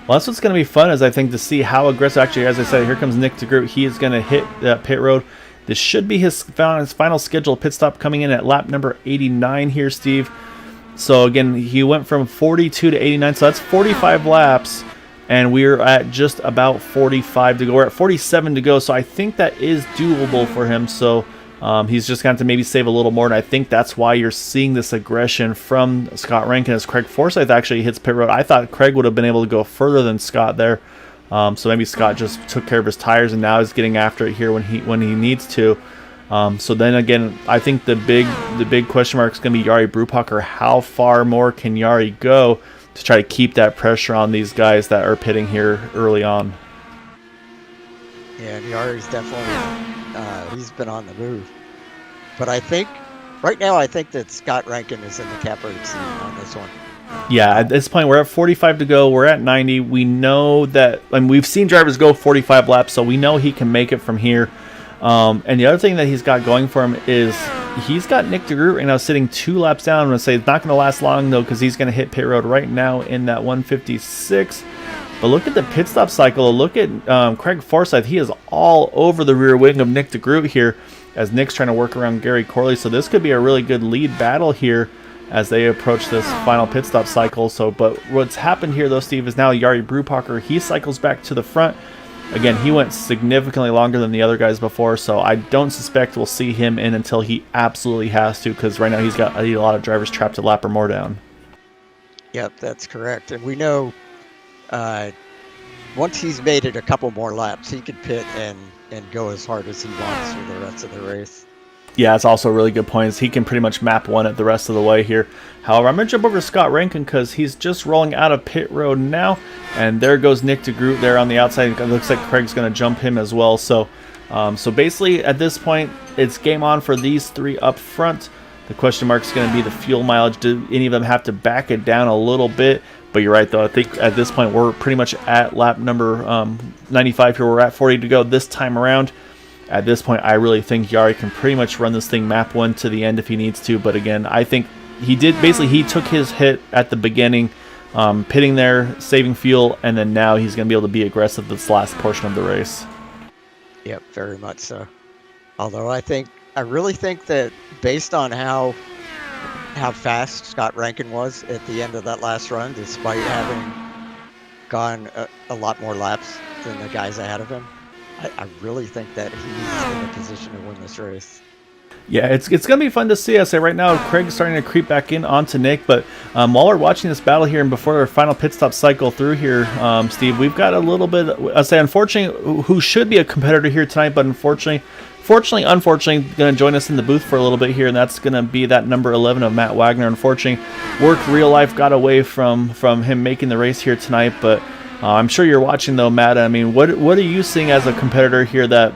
Well, that's what's going to be fun, is I think to see how aggressive. Actually, as I said, here comes Nick DeGroot. He is going to hit that pit road. This should be his final scheduled pit stop coming in at lap number 89 here, Steve. So again, he went from 42 to 89, so that's 45 laps, and we're at just about 45 to go. We're at 47 to go, so I think that is doable for him. So he's just going to maybe save a little more, and I think that's why you're seeing this aggression from Scott Rankin as Craig Forsyth actually hits pit road. I thought Craig would have been able to go further than Scott there. So maybe Scott just took care of his tires and now is getting after it here when he needs to. So then again, I think the big question mark is going to be Jari Brupacher. How far more can Jari go to try to keep that pressure on these guys that are pitting here early on? Yeah, Jari's definitely he's been on the move. But I think right now that Scott Rankin is in the catbird seat on this one. Yeah, at this point, we're at 45 to go. We're at 90. We know that, and we've seen drivers go 45 laps, so we know he can make it from here. And the other thing that he's got going for him is he's got Nick DeGroot right now sitting 2 laps down. I'm going to say it's not going to last long, though, because he's going to hit pit road right now in that 156. But look at the pit stop cycle. Look at Craig Forsyth. He is all over the rear wing of Nick DeGroot here as Nick's trying to work around Gary Corley. So this could be a really good lead battle here as they approach this final pit stop cycle. So, but what's happened here, though, Steve, is now Jari Brubacher, he cycles back to the front. Again, he went significantly longer than the other guys before, so I don't suspect we'll see him in until he absolutely has to, because right now he's got a lot of drivers trapped a lap or more down. Yep, that's correct. And we know once he's made it a couple more laps, he could pit and go as hard as he wants for the rest of the race. Yeah, it's also a really good point. He can pretty much map one it the rest of the way here. However, I'm going to jump over to Scott Rankin because he's just rolling out of pit road now. And there goes Nick DeGroot there on the outside. It looks like Craig's going to jump him as well. So basically, at this point, it's game on for these 3 up front. The question mark is going to be the fuel mileage. Do any of them have to back it down a little bit? But you're right, though. I think at this point, we're pretty much at lap number 95 here. We're at 40 to go this time around. At this point, I really think Jari can pretty much run this thing map 1 to the end if he needs to. But again, I think he did. Basically, he took his hit at the beginning, pitting there, saving fuel, and then now he's going to be able to be aggressive this last portion of the race. Yep, very much so. Although I really think that based on how fast Scott Rankin was at the end of that last run, despite having gone a lot more laps than the guys ahead of him, I really think that he's in a position to win this race. Yeah, it's going to be fun to see. I say right now, Craig's starting to creep back in onto Nick. But while we're watching this battle here and before our final pit stop cycle through here, Steve, we've got a little bit, I say unfortunately, who should be a competitor here tonight, but unfortunately, going to join us in the booth for a little bit here, and that's going to be that number 11 of Matt Wagner. Unfortunately, work real life got away from him making the race here tonight, but I'm sure you're watching though, Matt. I mean, what are you seeing as a competitor here that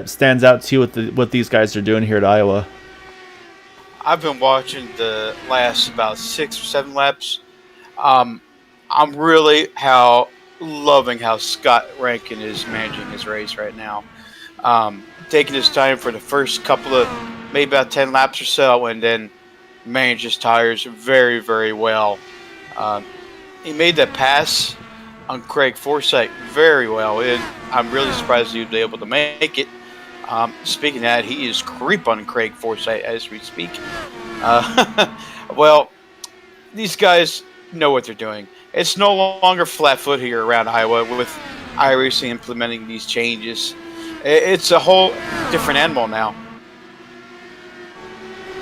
stands out to you with what these guys are doing here at Iowa? I've been watching the last about 6 or 7 laps. I'm really loving how Scott Rankin is managing his race right now. Taking his time for the first couple of maybe about 10 laps or so, and then manage his tires very, very well. He made that pass on Craig Forsyth very well, and I'm really surprised he was able to make it. Speaking of that, he is creep on Craig Forsyth as we speak. Well, these guys know what they're doing. It's no longer flat foot here around Iowa with iRacing implementing these changes. It's a whole different animal now.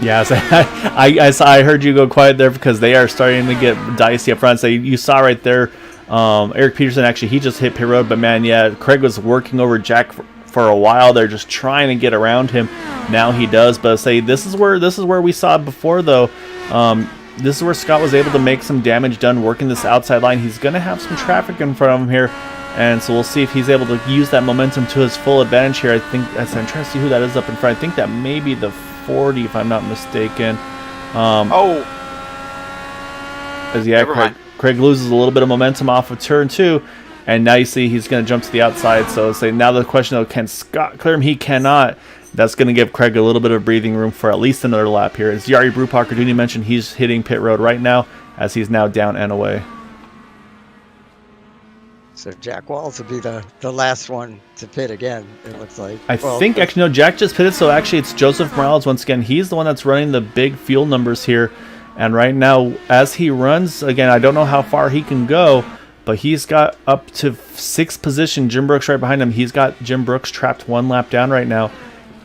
Yeah, so I heard you go quiet there because they are starting to get dicey up front. So you saw right there, Eric Peterson actually he just hit pit road, but man, yeah, Craig was working over Jack for a while. They're just trying to get around him. Now he does, but say this is where we saw before though. This is where Scott was able to make some damage done working this outside line. He's going to have some traffic in front of him here. And so we'll see if he's able to use that momentum to his full advantage here. I'm trying to see who that is up in front. I think that may be the 40, if I'm not mistaken. As Craig loses a little bit of momentum off of turn 2, and now you see he's going to jump to the outside. So now the question though, can Scott clear him? He cannot. That's going to give Craig a little bit of breathing room for at least another lap here. As Jari Brubacher, didn't you mention he's hitting pit road right now as he's now down and away. So Jack Walls will be the last one to pit again, it looks like. I think, actually, no, Jack just pitted, so actually it's Joseph Morales once again. He's the one that's running the big fuel numbers here. And right now, as he runs, again, I don't know how far he can go, but he's got up to 6th position. Jim Brooks right behind him. He's got Jim Brooks trapped 1 lap down right now.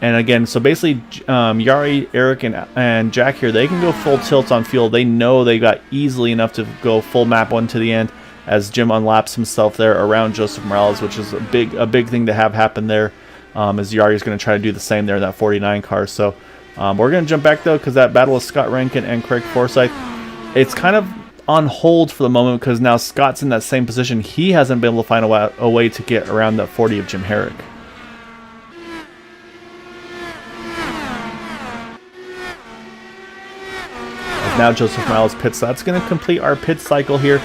And again, so basically, Jari, Eric, and Jack here, they can go full tilt on fuel. They know they got easily enough to go full map 1 to the end, as Jim unlaps himself there around Joseph Morales, which is a big thing to have happen there, as Jari is going to try to do the same there in that 49 car. So we're going to jump back, though, because that battle with Scott Rankin and Craig Forsyth, it's kind of on hold for the moment because now Scott's in that same position. He hasn't been able to find a way to get around that 40 of Jim Herrick. now Joseph Miles pits. So that's going to complete our pit cycle here.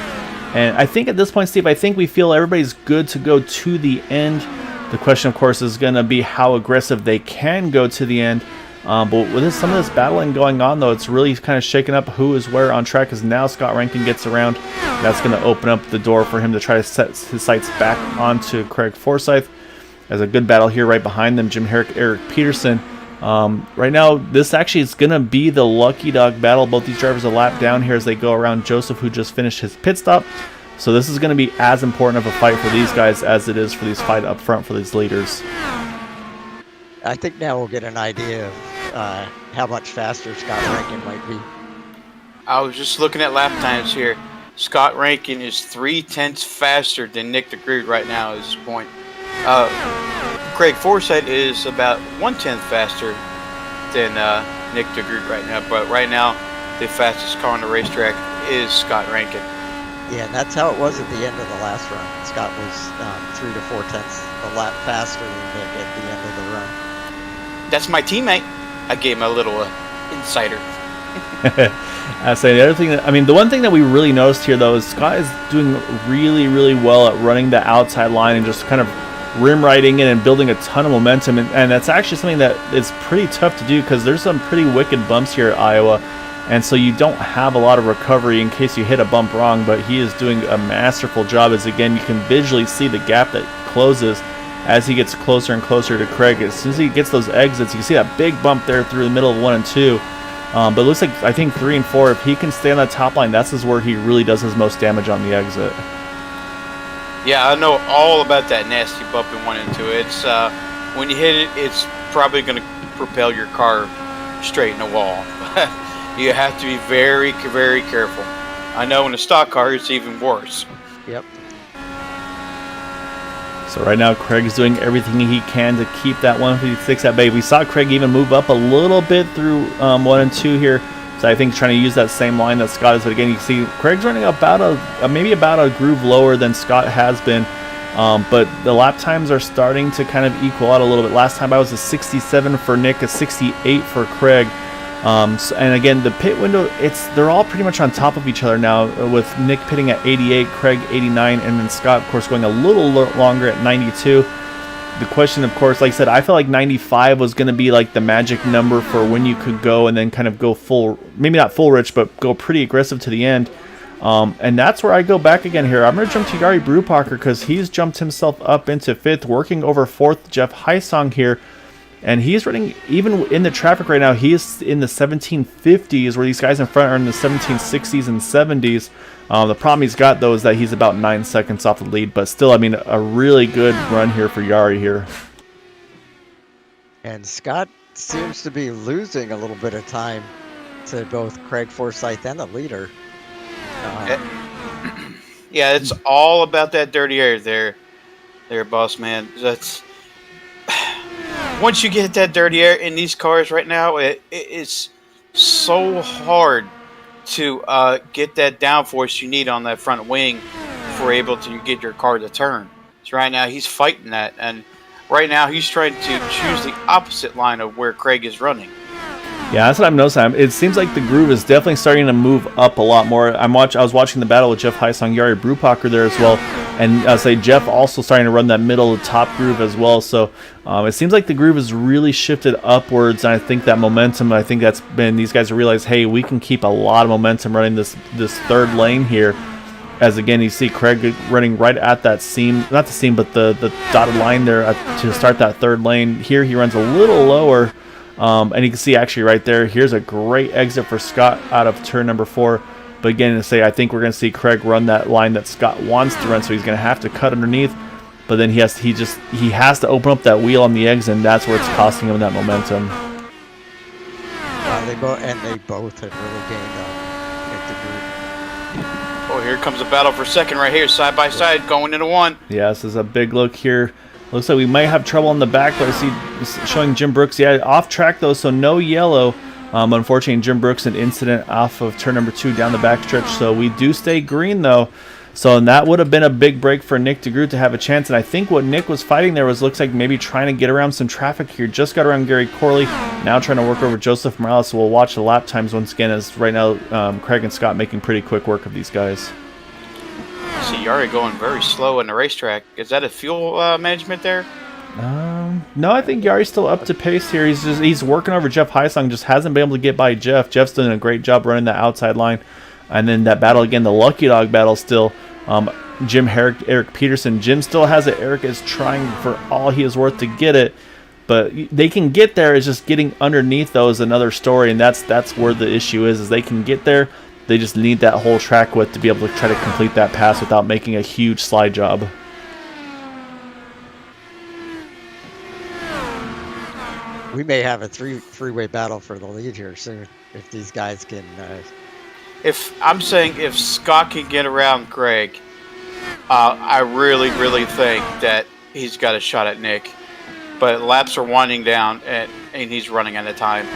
And I think at this point, Steve, I think we feel everybody's good to go to the end. The question, of course, is going to be how aggressive they can go to the end. But with some of this battling going on, though, it's really kind of shaking up who is where on track, as now Scott Rankin gets around. That's going to open up the door for him to try to set his sights back onto Craig Forsyth. As a good battle here right behind them, Jim Herrick, Eric Peterson. Right now, this actually is going to be the lucky dog battle. Both these drivers a lap down here as they go around Joseph, who just finished his pit stop. So this is going to be as important of a fight for these guys as it is for these fight up front for these leaders. I think now we'll get an idea of how much faster Scott Rankin might be. I was just looking at lap times here. Scott Rankin is 0.3 faster than Nick DeGroot right now at this point. Craig Forsyth is about 1/10 faster than Nick DeGroot right now. But right now, the fastest car on the racetrack is Scott Rankin. Yeah, and that's how it was at the end of the last run. Scott was 3 to 4 tenths a lap faster than Nick at the end of the run. That's my teammate. I gave him a little insider. I say the other thing that, I mean, the one thing that we really noticed here, though, is Scott is doing really, really well at running the outside line and just kind of rim riding in and building a ton of momentum. And that's actually something that is pretty tough to do because there's some pretty wicked bumps here at Iowa. And so you don't have a lot of recovery in case you hit a bump wrong, but he is doing a masterful job as, again, you can visually see the gap that closes as he gets closer and closer to Craig. As soon as he gets those exits, you can see that big bump there through the middle of 1 and 2. But it looks like, I think 3 and 4, if he can stay on that top line, that's where he really does his most damage on the exit. Yeah, I know all about that nasty bump in 1 and 2. It's when you hit it, it's probably going to propel your car straight in the wall. You have to be very, very careful. I know in a stock car, it's even worse. Yep. So right now, Craig is doing everything he can to keep that 156 at bay. We saw Craig even move up a little bit through 1 and 2 here. So I think trying to use that same line that Scott is. But again, you can see Craig's running about maybe about a groove lower than Scott has been. But the lap times are starting to kind of equal out a little bit. Last time I was a 67 for Nick, a 68 for Craig. And again, the pit window, they're all pretty much on top of each other now, with Nick pitting at 88, Craig 89, and then Scott, of course, going a little longer at 92. The question, of course, like I said, I felt like 95 was going to be like the magic number for when you could go and then kind of go full, maybe not full rich, but go pretty aggressive to the end. And that's where I go back again here. I'm going to jump to Yari Brubacher because he's jumped himself up into 5th, working over 4th Jeff Heisong here. And he's running, even in the traffic right now, he is in the 1750s, where these guys in front are in the 1760s and 70s. The problem he's got, though, is that he's about 9 seconds off the lead. But still, I mean, a really good run here for Yari here. And Scott seems to be losing a little bit of time to both Craig Forsyth and the leader. Yeah, it's all about that dirty air there, boss man. That's... Once you get that dirty air in these cars right now, it's so hard to get that downforce you need on that front wing for able to get your car to turn. So right now he's fighting that, and right now he's trying to choose the opposite line of where Craig is running. Yeah, that's what I'm noticing. It seems like the groove is definitely starting to move up a lot more. I was watching the battle with Jeff Heisong, Yari Brubacher there as well, and I'll say Jeff also starting to run that middle to top groove as well. So it seems like the groove has really shifted upwards, and I think that momentum, I think that's been, these guys have realized, hey, we can keep a lot of momentum running this third lane here. As again, you see Craig running right at that seam, not the seam, but the dotted line there to start that third lane. Here he runs a little lower. And you can see actually right there, here's a great exit for Scott out of turn number 4. But again, to say, I think we're going to see Craig run that line that Scott wants to run, so he's going to have to cut underneath. But then he has to open up that wheel on the exit, and that's where it's costing him that momentum. They both have really gained on Nick DeGroot. Oh, here comes a battle for second right here, side by side, going into 1. Yeah, this is a big look here. Looks like we might have trouble in the back, but I see showing Jim Brooks. Yeah, off track though, so no yellow. Unfortunately, Jim Brooks, an incident off of turn number 2 down the backstretch. So we do stay green though. So that would have been a big break for Nick DeGroot to have a chance. And I think what Nick was fighting there was, looks like maybe trying to get around some traffic here. Just got around Gary Corley, now trying to work over Joseph Morales. So we'll watch the lap times once again, as right now Craig and Scott making pretty quick work of these guys. I see Yari going very slow in the racetrack. Is that a fuel management there? No, I think Yari's still up to pace here. He's working over Jeff Heisong, just hasn't been able to get by Jeff. Jeff's doing a great job running the outside line. And then that battle again, the Lucky Dog battle still. Jim Herrick, Eric Peterson. Jim still has it. Eric is trying for all he is worth to get it. But they can get there. It's just getting underneath, though, is another story. And that's where the issue is they can get there. They just need that whole track width to be able to try to complete that pass without making a huge slide job. We may have a three-way battle for the lead here soon if these guys can. If I'm saying if Scott can get around Greg, I really think that he's got a shot at Nick. But laps are winding down, and he's running out of time.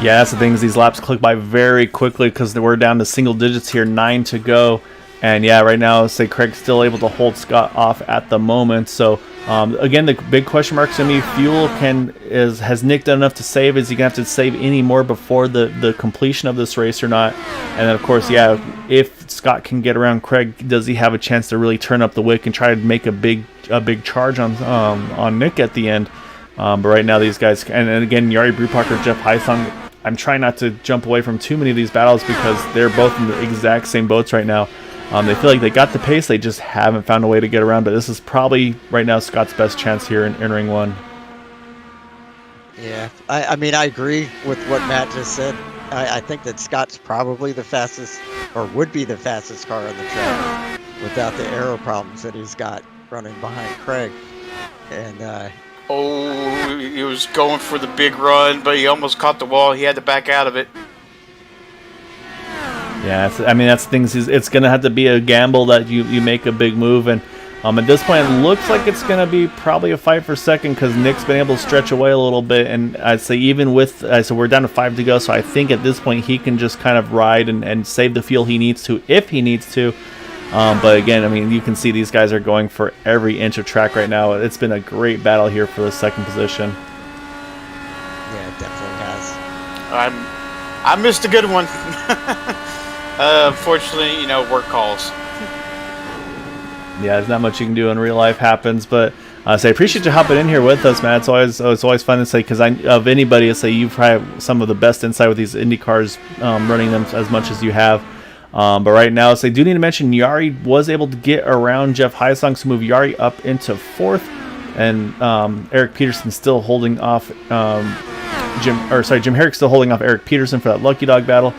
Yeah, that's the thing, is these laps click by very quickly because we're down to single digits here, 9 to go. And yeah, right now, say Craig's still able to hold Scott off at the moment. So again, the big question mark is going to be fuel. Has Nick done enough to save? Is he going to have to save any more before the completion of this race or not? And then of course, yeah, if Scott can get around Craig, does he have a chance to really turn up the wick and try to make a big charge on Nick at the end? But right now, these guys, and again, Yari Brupacher, Jeff Heisong, I'm trying not to jump away from too many of these battles because they're both in the exact same boats right now. They feel like they got the pace, they just haven't found a way to get around. But this is probably right now Scott's best chance here in Ring 1. Yeah, I mean, I agree with what Matt just said. I think that Scott's probably the fastest, or would be the fastest car on the track without the aero problems that he's got running behind Craig. And oh, he was going for the big run, but he almost caught the wall. He had to back out of it. Yeah, I mean, that's things. It's going to have to be a gamble that you make a big move. And at this point, it looks like it's going to be probably a fight for second because Nick's been able to stretch away a little bit. And I'd say even with, so we're down to 5 to go. So I think at this point, he can just kind of ride and save the fuel he needs to if he needs to. But again, I mean, you can see these guys are going for every inch of track right now. It's been a great battle here for the second position. Yeah, it definitely has. I missed a good one. Unfortunately, work calls. Yeah, there's not much you can do in real life happens, but I appreciate you hopping in here with us, man. It's always fun to say, because of anybody, I say you've had some of the best insight with these Indy cars, running them as much as you have. But right now, so I do need to mention Yari was able to get around Jeff Heisong to move Yari up into 4th, and Eric Peterson still holding off Jim Herrick still holding off Eric Peterson for that Lucky Dog battle.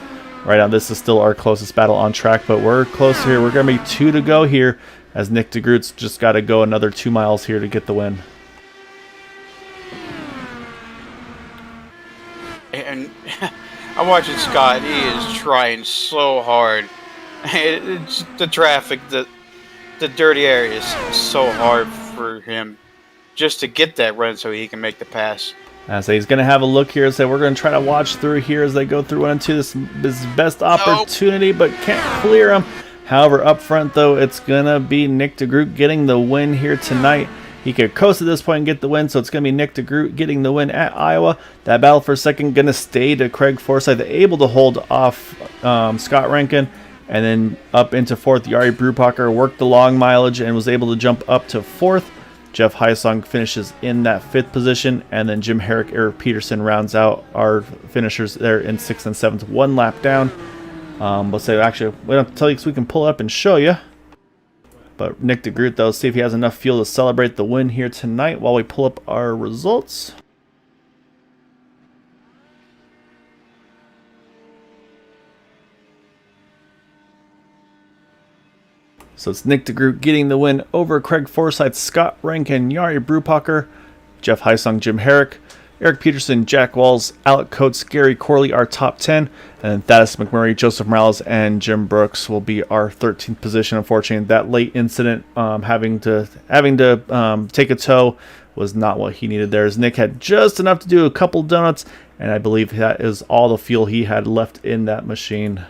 Right now, this is still our closest battle on track, but we're close here. We're going to be 2 to go here, as Nick DeGroot's just got to go another 2 miles here to get the win. And I'm watching Scott. He is trying so hard. It's the traffic, the dirty area is so hard for him just to get that run so he can make the pass. So he's going to have a look here. So we're going to try to watch through here as they go through 1 and 2. This is best opportunity, but can't clear them. However, up front, though, it's going to be Nick DeGroot getting the win here tonight. He could coast at this point and get the win, so it's going to be Nick DeGroot getting the win at Iowa. That battle for second going to stay to Craig Forsyth, able to hold off Scott Rankin. And then up into 4th, Yari Brupacher worked the long mileage and was able to jump up to 4th. Jeff Heisong finishes in that 5th position, and then Jim Herrick, Eric Peterson rounds out our finishers there in 6th and 7th, 1 lap down. We'll say, actually, we don't have to tell you because we can pull it up and show you. But Nick DeGroot, though, see if he has enough fuel to celebrate the win here tonight while we pull up our results. So it's Nick DeGroot getting the win over Craig Forsyth, Scott Rankin, Yari Brupacher, Jeff Heisong, Jim Herrick, Eric Peterson, Jack Walls, Alec Coates, Gary Corley, our top 10, and then Thaddeus McMurray, Joseph Morales, and Jim Brooks will be our 13th position. Unfortunately, that late incident, having to take a tow, was not what he needed there, as Nick had just enough to do a couple donuts, and I believe that is all the fuel he had left in that machine.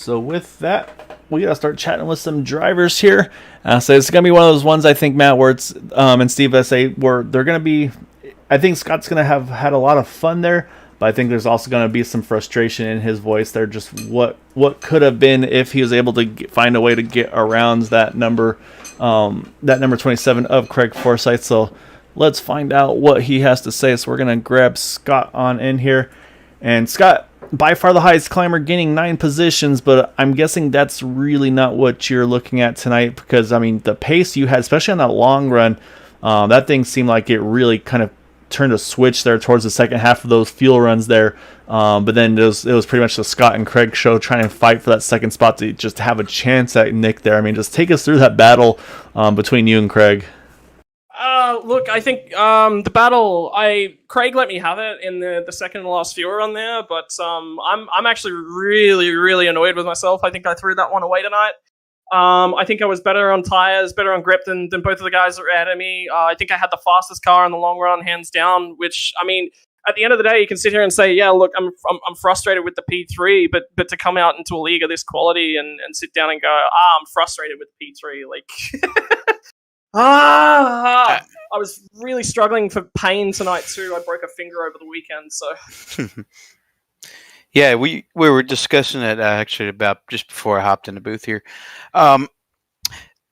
So with that, we gotta start chatting with some drivers here. So it's gonna be one of those ones, I think, Matt, where it's and Steve, I say, where they're gonna be. I think Scott's gonna have had a lot of fun there, but I think there's also gonna be some frustration in his voice there. Just what could have been if he was able to find a way to get around that number 27 of Craig Forsyth. So let's find out what he has to say. So we're gonna grab Scott on in here, and Scott, by far the highest climber, gaining 9 positions, but I'm guessing that's really not what you're looking at tonight, because I mean the pace you had, especially on that long run, that thing seemed like it really kind of turned a switch there towards the second half of those fuel runs there. But then it was pretty much the Scott and Craig show, trying to fight for that second spot to just have a chance at Nick there. I mean, just take us through that battle between you and Craig. Look, I think the battle, Craig let me have it in the second and last fuel run there, but I'm actually really annoyed with myself. I think I threw that one away tonight. I think I was better on tires, better on grip than both of the guys that were ahead of me. I think I had the fastest car in the long run, hands down, which, I mean, at the end of the day, you can sit here and say, yeah, look, I'm frustrated with the P3, but to come out into a league of this quality and sit down and go, I'm frustrated with the P3, like... I was really struggling for pain tonight too. I broke a finger over the weekend, so... Yeah, we were discussing it actually about just before I hopped in the booth here.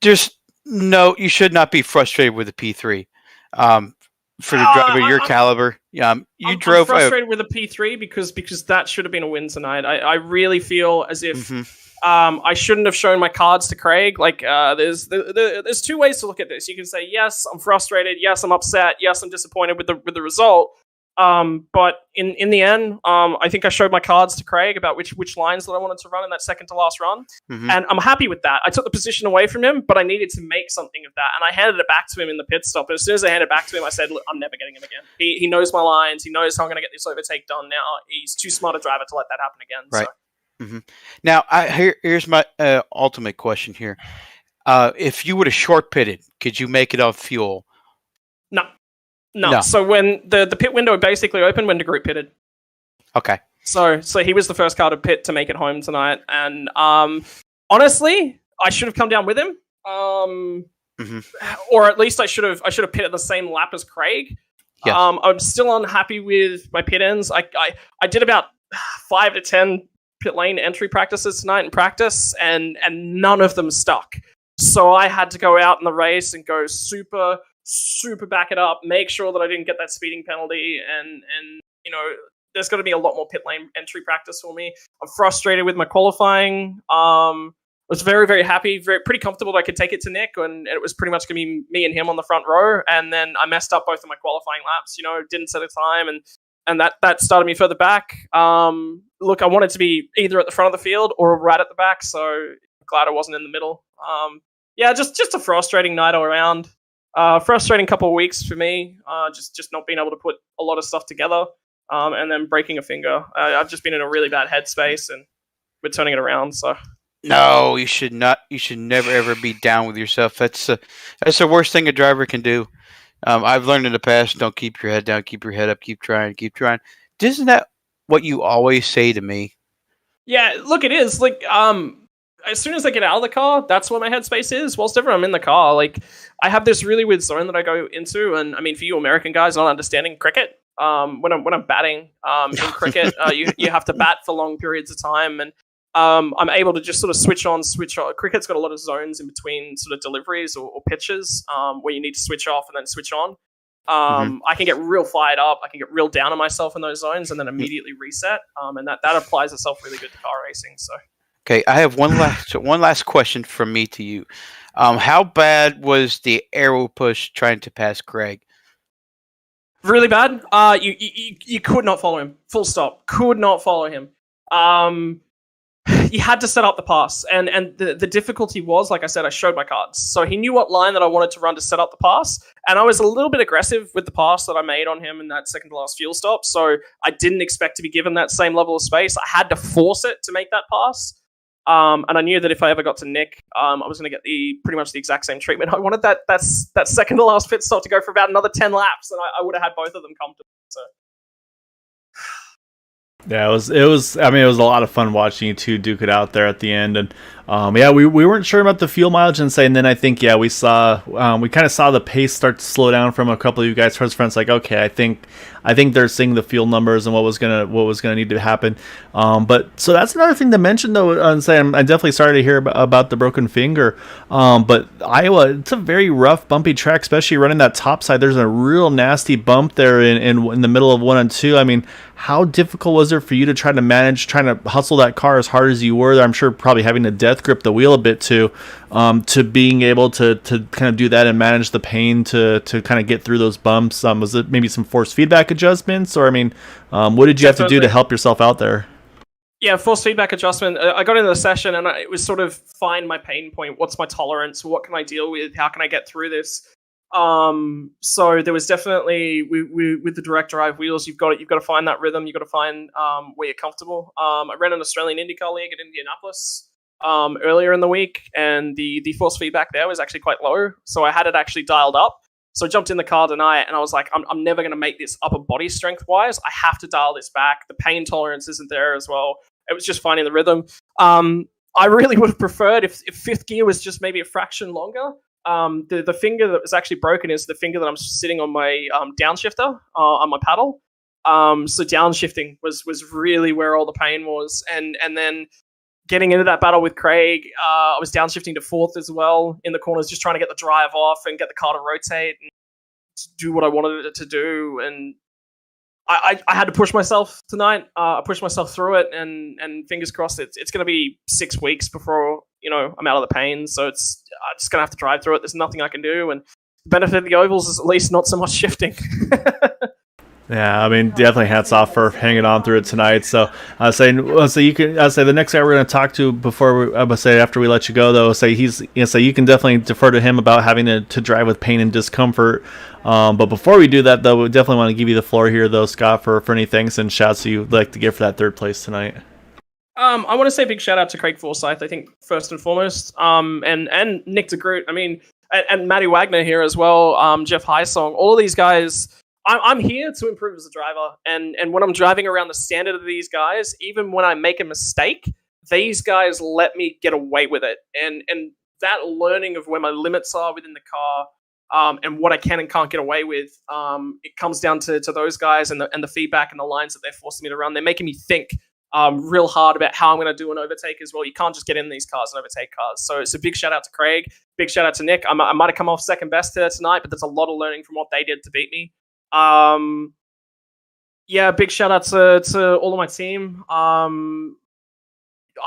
You should not be frustrated with the P3. For the driver your caliber, I'm frustrated with the P3 because that should have been a win tonight. I really feel as if I shouldn't have shown my cards to Craig. Like there's 2 ways to look at this. You can say, yes, I'm frustrated. Yes, I'm upset. Yes, I'm disappointed with the result. But in the end, I think I showed my cards to Craig about which lines that I wanted to run in that second to last run. And I'm happy with that. I took the position away from him, but I needed to make something of that. And I handed it back to him in the pit stop. And as soon as I handed it back to him, I said, look, I'm never getting him again. He knows my lines. He knows how I'm going to get this overtake done now. He's too smart a driver to let that happen again. Right. So. Now, here's my ultimate question here. If you would have short pitted, could you make it off fuel? No. So when the pit window basically opened when the group pitted. Okay. So he was the first car to pit to make it home tonight, and honestly, I should have come down with him. Or at least I should have pitted the same lap as Craig. Yes. I'm still unhappy with my pit ends. I did about 5 to 10 pit lane entry practices tonight in practice, and none of them stuck. So I had to go out in the race and go super back it up, make sure that I didn't get that speeding penalty, and you know, there's got to be a lot more pit lane entry practice for me. I'm frustrated with my qualifying. Was very happy, pretty comfortable that I could take it to Nick, and it was pretty much going to be me and him on the front row, and then I messed up both of my qualifying laps, didn't set a time, and that started me further back. Look, I wanted to be either at the front of the field or right at the back, so I'm glad I wasn't in the middle. Yeah, just a frustrating night all around. Frustrating couple of weeks for me, just not being able to put a lot of stuff together, and then breaking a finger. I've just been in a really bad headspace, and we're turning it around. So no, you should not. You should never ever be down with yourself. That's the worst thing a driver can do. I've learned in the past: don't keep your head down, keep your head up, keep trying. Isn't that what you always say to me? Yeah, look, it is like as soon as I get out of the car, that's where my headspace is. Whilst ever I'm in the car, like I have this really weird zone that I go into, and I mean, for you American guys not understanding cricket, when I'm batting in cricket, you have to bat for long periods of time, and I'm able to just sort of switch on, switch off. Cricket's got a lot of zones in between sort of deliveries or pitches where you need to switch off and then switch on. I can get real fired up. I can get real down on myself in those zones and then immediately reset. And that applies itself really good to car racing. So. Okay, I have one last question from me to you. How bad was the aero push trying to pass Craig? Really bad. You could not follow him. Full stop. Could not follow him. You had to set up the pass, and the difficulty was, like I said, I showed my cards, so he knew what line that I wanted to run to set up the pass, and I was a little bit aggressive with the pass that I made on him in that second to last fuel stop. So I didn't expect to be given that same level of space. I had to force it to make that pass. And I knew that if I ever got to Nick, I was going to get pretty much the exact same treatment. I wanted that second to last pit stop to go for about another 10 laps, and I would have had both of them comfortable. So, Yeah, it was. I mean, it was a lot of fun watching you two duke it out there at the end, and yeah, we weren't sure about the fuel mileage and then I think we saw we kind of saw the pace start to slow down from a couple of you guys towards friends. Like, okay, I think they're seeing the fuel numbers and what was gonna need to happen. But so that's another thing to mention though. And say I'm definitely sorry to hear about the broken finger. But Iowa, it's a very rough, bumpy track, especially running that top side. There's a real nasty bump there in the middle of 1 and 2. I mean, how difficult was it for you to try to manage, trying to hustle that car as hard as you were? I'm sure probably having to death grip the wheel a bit too, to being able to kind of do that and manage the pain to kind of get through those bumps. Was it maybe some force feedback adjustments, or I mean, what did you have to do to help yourself out there? Yeah, force feedback adjustment. I got into the session and it was sort of find my pain point. What's my tolerance? What can I deal with? How can I get through this? So there was definitely with the direct drive wheels, you've got to find that rhythm. You've got to find where you're comfortable. I ran an Australian IndyCar League at Indianapolis earlier in the week, and the force feedback there was actually quite low. So I had it actually dialed up. So I jumped in the car tonight, and I was like, I'm never going to make this upper body strength wise. I have to dial this back. The pain tolerance isn't there as well. It was just finding the rhythm. I really would have preferred if fifth gear was just maybe a fraction longer. The finger that was actually broken is the finger that I'm sitting on my downshifter on my paddle. So downshifting was really where all the pain was, and then getting into that battle with Craig, I was downshifting to fourth as well in the corners, just trying to get the drive off and get the car to rotate and to do what I wanted it to do. And I had to push myself tonight. I pushed myself through it, and fingers crossed, it's going to be 6 weeks before I'm out of the pain. So I'm just going to have to drive through it. There's nothing I can do, and the benefit of the ovals is at least not so much shifting. Yeah, I mean, definitely hats off for hanging on through it tonight. So you can. I say the next guy we're going to talk to before I would say after we let you go though. Say you can definitely defer to him about having to drive with pain and discomfort. But before we do that though, we definitely want to give you the floor here though, Scott, for any thanks and shouts you'd like to give for that third place tonight. I want to say a big shout out to Craig Forsyth, I think, first and foremost. And Nick DeGroot. I mean, and Matty Wagner here as well. Jeff Highsong. All of these guys. I'm here to improve as a driver, and when I'm driving around the standard of these guys, even when I make a mistake, these guys let me get away with it, and that learning of where my limits are within the car, and what I can and can't get away with, it comes down to those guys and the feedback and the lines that they're forcing me to run. They're making me think real hard about how I'm going to do an overtake as well. You can't just get in these cars and overtake cars. So it's a big shout out to Craig, big shout out to Nick. I might have come off second best here tonight, but there's a lot of learning from what they did to beat me. Big shout out to all of my team.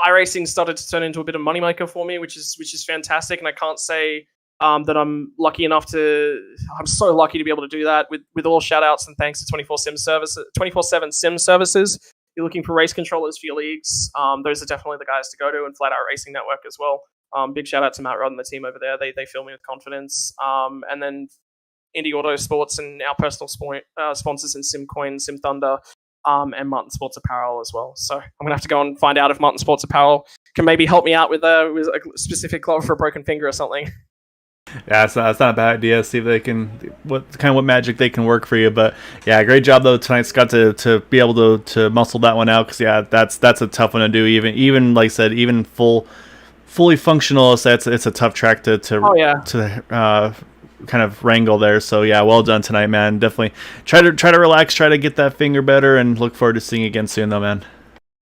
iRacing started to turn into a bit of moneymaker for me, which is fantastic, and I can't say that I'm so lucky to be able to do that with all shout outs and thanks to 24/7 sim services. You're looking for race controllers for your leagues. Those are definitely the guys to go to, and Flat Out Racing Network as well. Big shout out to Matt Rod and the team over there. They fill me with confidence. And then Indie Auto Sports and our personal sponsors in SimCoin, Sim Thunder, and Martin Sports Apparel as well. So I'm going to have to go and find out if Martin Sports Apparel can maybe help me out with a specific glove for a broken finger or something. Yeah, it's not a bad idea. See if they can what magic they can work for you. But yeah, great job though tonight, Scott, to be able to muscle that one out, because that's a tough one to do. Even like I said, even fully functional, it's a tough track to kind of wrangle there. So yeah, well done tonight, man. Definitely try to relax, try to get that finger better, and look forward to seeing you again soon though, man.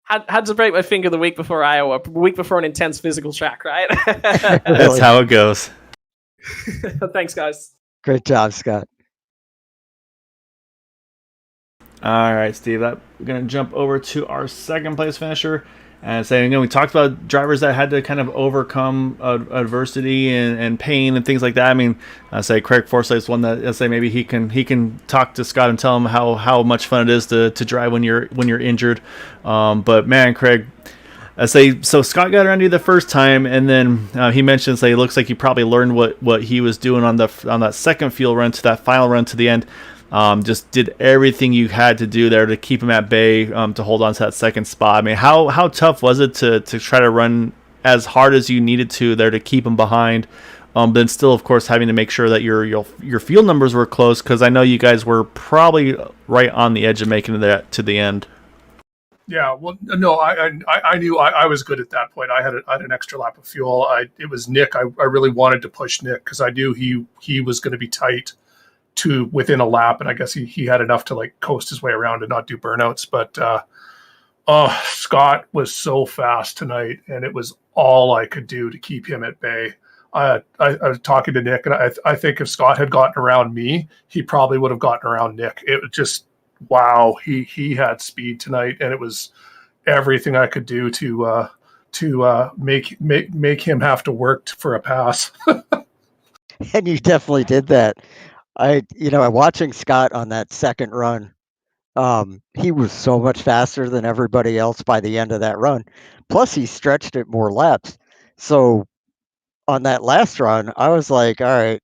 Had to break my finger the week before Iowa, a week before an intense physical track, right? That's how it goes. Thanks, guys. Great job, Scott. All right, Steve, we're going to jump over to our second place finisher. And saying, we talked about drivers that had to kind of overcome adversity and pain and things like that. I mean, I say Craig Forsyth's one that I say maybe he can talk to Scott and tell him how much fun it is to drive when you're injured. But man, Craig, I say, so Scott got around you the first time, and then he mentioned, it looks like he probably learned what he was doing on that second fuel run to that final run to the end. Just did everything you had to do there to keep him at bay, to hold on to that second spot. I mean, how tough was it to try to run as hard as you needed to there to keep him behind, but still, of course, having to make sure that your fuel numbers were close, because I know you guys were probably right on the edge of making that to the end. Yeah, well, no, I knew I was good at that point. I had an extra lap of fuel. It was Nick. I really wanted to push Nick because I knew he was going to be tight to within a lap, and I guess he had enough to like coast his way around and not do burnouts. But oh, Scott was so fast tonight, and it was all I could do to keep him at bay. I was talking to Nick, and I think if Scott had gotten around me, he probably would have gotten around Nick. It was just wow. He had speed tonight, and it was everything I could do to make him have to work for a pass. And you definitely did that. Watching Scott on that second run, he was so much faster than everybody else by the end of that run. Plus, he stretched it more laps. So on that last run, I was like, all right,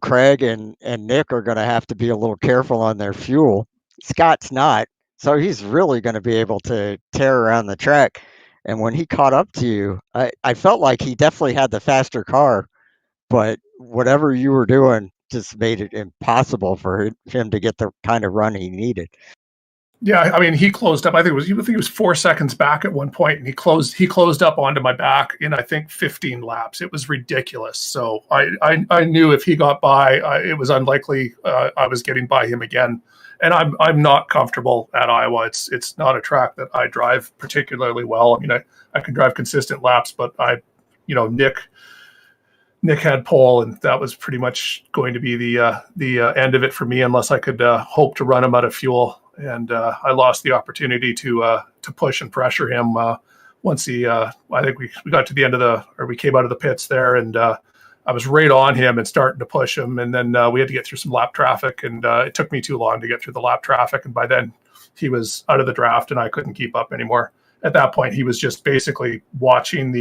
Craig and Nick are going to have to be a little careful on their fuel. Scott's not. So he's really going to be able to tear around the track. And when he caught up to you, I felt like he definitely had the faster car, but whatever you were doing just made it impossible for him to get the kind of run he needed. Yeah, I mean, he closed up. I think he was 4 seconds back at one point, and he closed up onto my back in I think 15 laps. It was ridiculous. So I knew if he got by, it was unlikely I was getting by him again. And I'm not comfortable at Iowa. It's not a track that I drive particularly well. I mean, I can drive consistent laps, but Nick had pole, and that was pretty much going to be the end of it for me, unless I could hope to run him out of fuel. And I lost the opportunity to push and pressure him once I think we got to the end we came out of the pits there, and I was right on him and starting to push him, and then we had to get through some lap traffic, and it took me too long to get through the lap traffic, and by then he was out of the draft, and I couldn't keep up anymore. At that point, he was just basically watching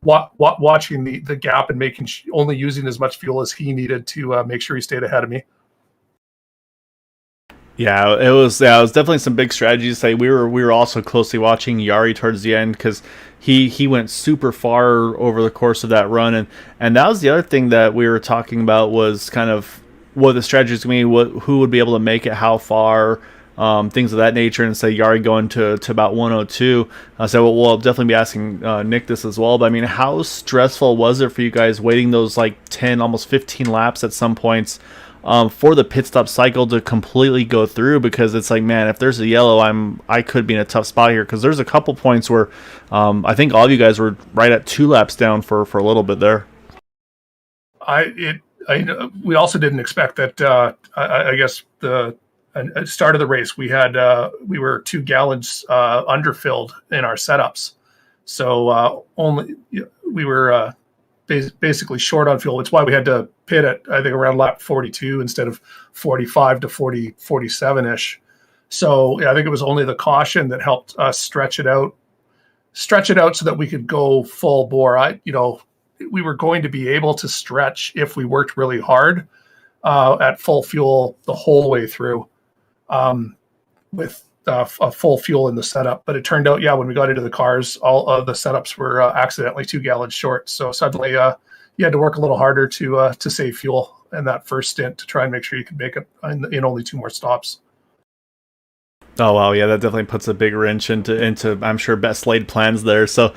watching the gap and only using as much fuel as he needed to make sure he stayed ahead of me. Yeah, it was definitely some big strategies. Say we were also closely watching Yari towards the end because he went super far over the course of that run, and that was the other thing that we were talking about was kind of what the strategy is going to be, who would be able to make it, how far, things of that nature, and say Yari going to about 102. So we'll definitely be asking Nick this as well. But I mean, how stressful was it for you guys waiting those like 10, almost 15 laps at some points? For the pit stop cycle to completely go through, because it's like, man, if there's a yellow, I could be in a tough spot here, because there's a couple points where I think all of you guys were right at 2 laps down for a little bit there. We also didn't expect that. I guess the start of the race we were 2 gallons underfilled in our setups, so we were basically short on fuel. It's why we had to pit at I think around lap 42 instead of 45 to 47-ish. So yeah, I think it was only the caution that helped us stretch it out so that we could go full bore. We were going to be able to stretch if we worked really hard at full fuel the whole way through with a full fuel in the setup. But it turned out, when we got into the cars, all of the setups were accidentally 2 gallons short. So suddenly you had to work a little harder to save fuel in that first stint to try and make sure you could make it in only 2 more stops. Oh wow, yeah, that definitely puts a big wrench into I'm sure best laid plans there. So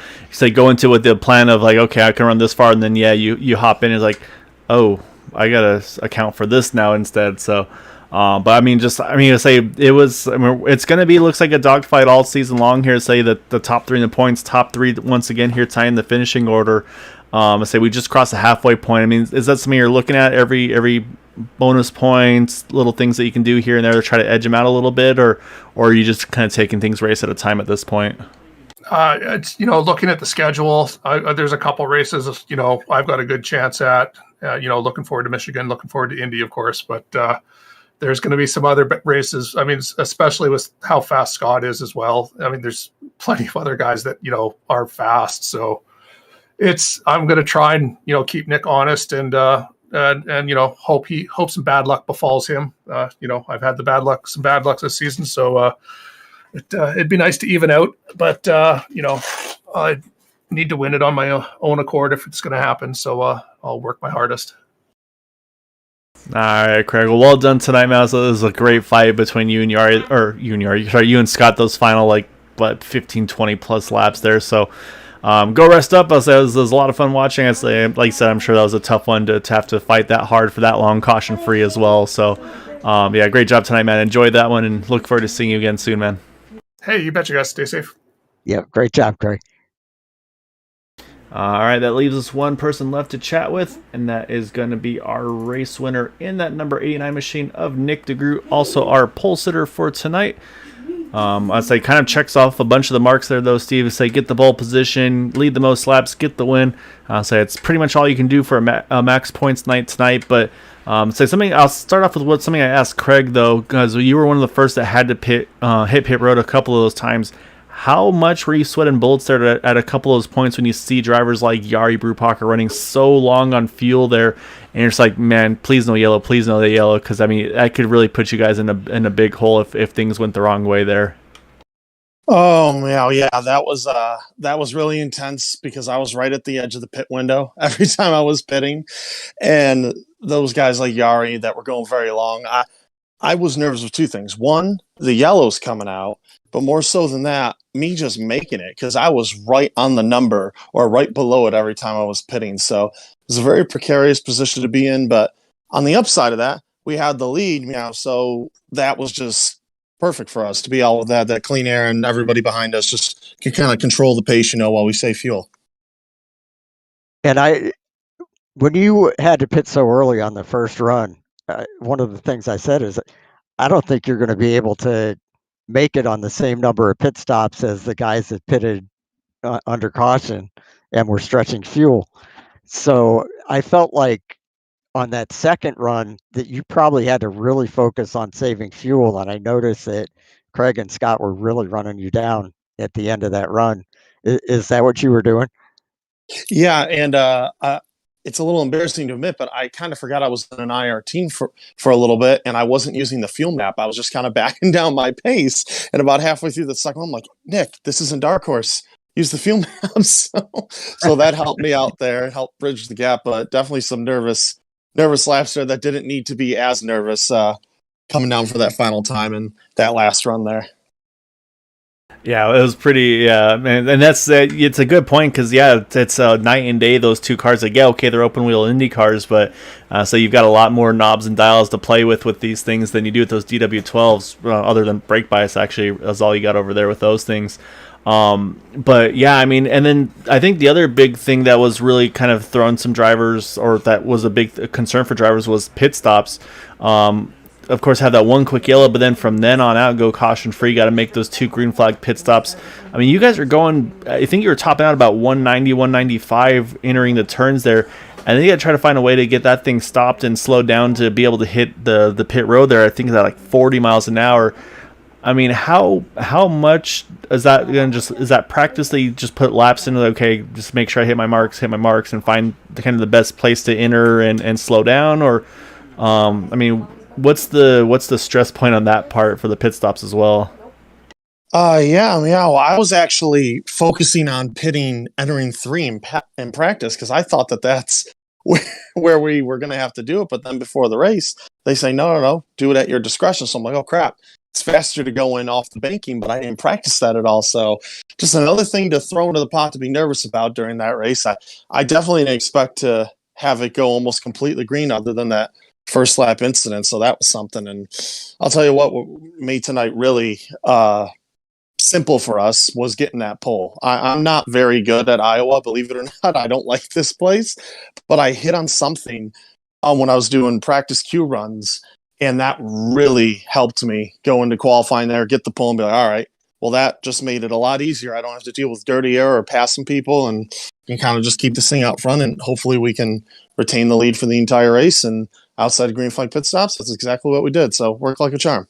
go into with the plan of like, okay, I can run this far, and then you hop in and it's like, oh, I gotta account for this now instead. So but I mean, to say it was, it's going to be, looks like a dogfight all season long here. Say that the top 3 in the points, top 3 once again here tying the finishing order. Say we just crossed the halfway point. I mean, is that something you're looking at, every bonus points, little things that you can do here and there to try to edge them out a little bit, or are you just kind of taking things race at a time at this point? It's looking at the schedule. There's a couple races I've got a good chance at. Looking forward to Michigan, looking forward to Indy, of course, but there's going to be some other races. I mean, especially with how fast Scott is as well. I mean, there's plenty of other guys that, are fast. So I'm going to try and, keep Nick honest and hope some bad luck befalls him. I've had some bad luck this season. So it'd be nice to even out, but I need to win it on my own accord if it's going to happen. So I'll work my hardest. All right, Craig. Well done tonight, man. It was a great fight between you and you and Scott. Those final 15, 20 plus laps there. So go rest up. I'll say it was a lot of fun watching. Like I said, I'm sure that was a tough one to have to fight that hard for that long, caution free as well. So yeah, great job tonight, man. Enjoyed that one and look forward to seeing you again soon, man. Hey, you betcha, guys. Stay safe. Yeah, great job, Craig. All right, that leaves us one person left to chat with, and that is going to be our race winner in that number 89 machine of Nick DeGroot, also our pole sitter for tonight. I'd say kind of checks off a bunch of the marks there, though, Steve. Say get the pole position, lead the most laps, get the win. I'll say it's pretty much all you can do for a max points night tonight. But say something. I'll start off with something I asked Craig though, because you were one of the first that had to hit pit road a couple of those times. How much were you sweating bullets there at a couple of those points when you see drivers like Jari Brupacher running so long on fuel there, and you're just like, man, please no yellow, please no yellow, because I mean that could really put you guys in a big hole if things went the wrong way there. Oh yeah, that was really intense because I was right at the edge of the pit window every time I was pitting, and those guys like Jari that were going very long. I was nervous with two things. One, the yellow's coming out, but more so than that, me just making it because I was right on the number or right below it every time I was pitting. So it was a very precarious position to be in. But on the upside of that, we had the lead, so that was just perfect for us to be all with that clean air, and everybody behind us just can kind of control the pace, while we save fuel. And when you had to pit so early on the first run, one of the things I said is, I don't think you're going to be able to make it on the same number of pit stops as the guys that pitted under caution and were stretching fuel. So I felt like on that second run that you probably had to really focus on saving fuel. And I noticed that Craig and Scott were really running you down at the end of that run. Is that what you were doing? Yeah, and it's a little embarrassing to admit, but I kind of forgot I was in an IR team for a little bit, and I wasn't using the fuel map. I was just kind of backing down my pace. And about halfway through the second, I'm like, Nick, this isn't Dark Horse. Use the fuel map. So that helped me out there, helped bridge the gap. But definitely some nervous laps there that didn't need to be as nervous coming down for that final time and that last run there. Yeah, it was pretty. Yeah, and that's it's a good point because it's night and day. Those two cars, they're open wheel Indy cars, but so you've got a lot more knobs and dials to play with these things than you do with those DW12s. Other than brake bias, actually, is all you got over there with those things. But yeah, I mean, and then I think the other big thing that was really kind of throwing some drivers, or that was a big concern for drivers, was pit stops. Of course, have that one quick yellow, but then from then on out, go caution free. Got to make those two green flag pit stops. I mean, you guys are going, I think you were topping out about 190, 195 entering the turns there. And then you got to try to find a way to get that thing stopped and slowed down to be able to hit the pit road there. I think it's at like 40 miles an hour. I mean, how much is that going to is that practice that you just put laps into, just make sure I hit my marks and find kind of the best place to enter and slow down? Or, I mean, what's the stress point on that part for the pit stops as well? Well, I was actually focusing on entering 3 in practice because I thought that's where we were going to have to do it. But then before the race, they say, no, do it at your discretion. So I'm like, oh, crap. It's faster to go in off the banking, but I didn't practice that at all. So just another thing to throw into the pot to be nervous about during that race. I definitely didn't expect to have it go almost completely green other than that first lap incident. So that was something. And I'll tell you what made tonight really simple for us was getting that pole. I'm not very good at Iowa, believe it or not. I don't like this place, but I hit on something when I was doing practice Q runs, and that really helped me go into qualifying there, get the pole, and be like, all right, well, that just made it a lot easier. I don't have to deal with dirty air or passing people, and can kind of just keep this thing out front, and hopefully we can retain the lead for the entire race. And outside of green flag pit stops, that's exactly what we did. So worked like a charm.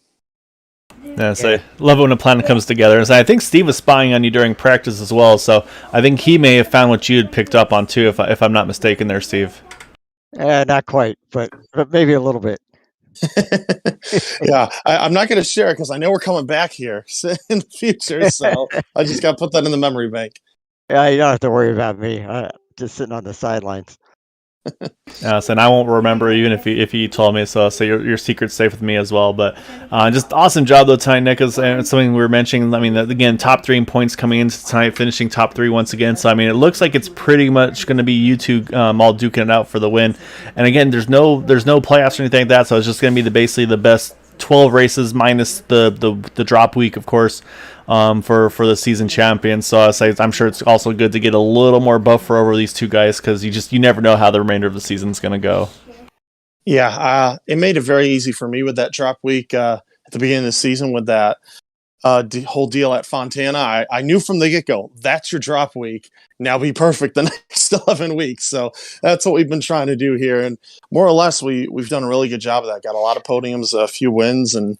Yeah, so love it when a plan comes together. And I think Steve was spying on you during practice as well, so I think he may have found what you had picked up on too, if I'm not mistaken there, Steve. Not quite, but maybe a little bit. Yeah, I'm not going to share it because I know we're coming back here in the future, so I just got to put that in the memory bank. Yeah, you don't have to worry about me. Just sitting on the sidelines. And I won't remember even if he told me. So your secret's safe with me as well. But just awesome job though tonight, Nick. And it's something we were mentioning. I mean, again, top 3 in points coming into tonight, finishing top 3 once again. So I mean, it looks like it's pretty much going to be you two all duking it out for the win. And again, there's no playoffs or anything like that. So it's just going to be basically the best 12 races minus the drop week, of course, for the season champion. So I'm sure it's also good to get a little more buffer over these two guys because you never know how the remainder of the season's going to go. Yeah, it made it very easy for me with that drop week at the beginning of the season with that whole deal at Fontana. I knew from the get-go, that's your drop week. Now be perfect the next 11 weeks. So that's what we've been trying to do here. And more or less, we've done a really good job of that. Got a lot of podiums, a few wins. And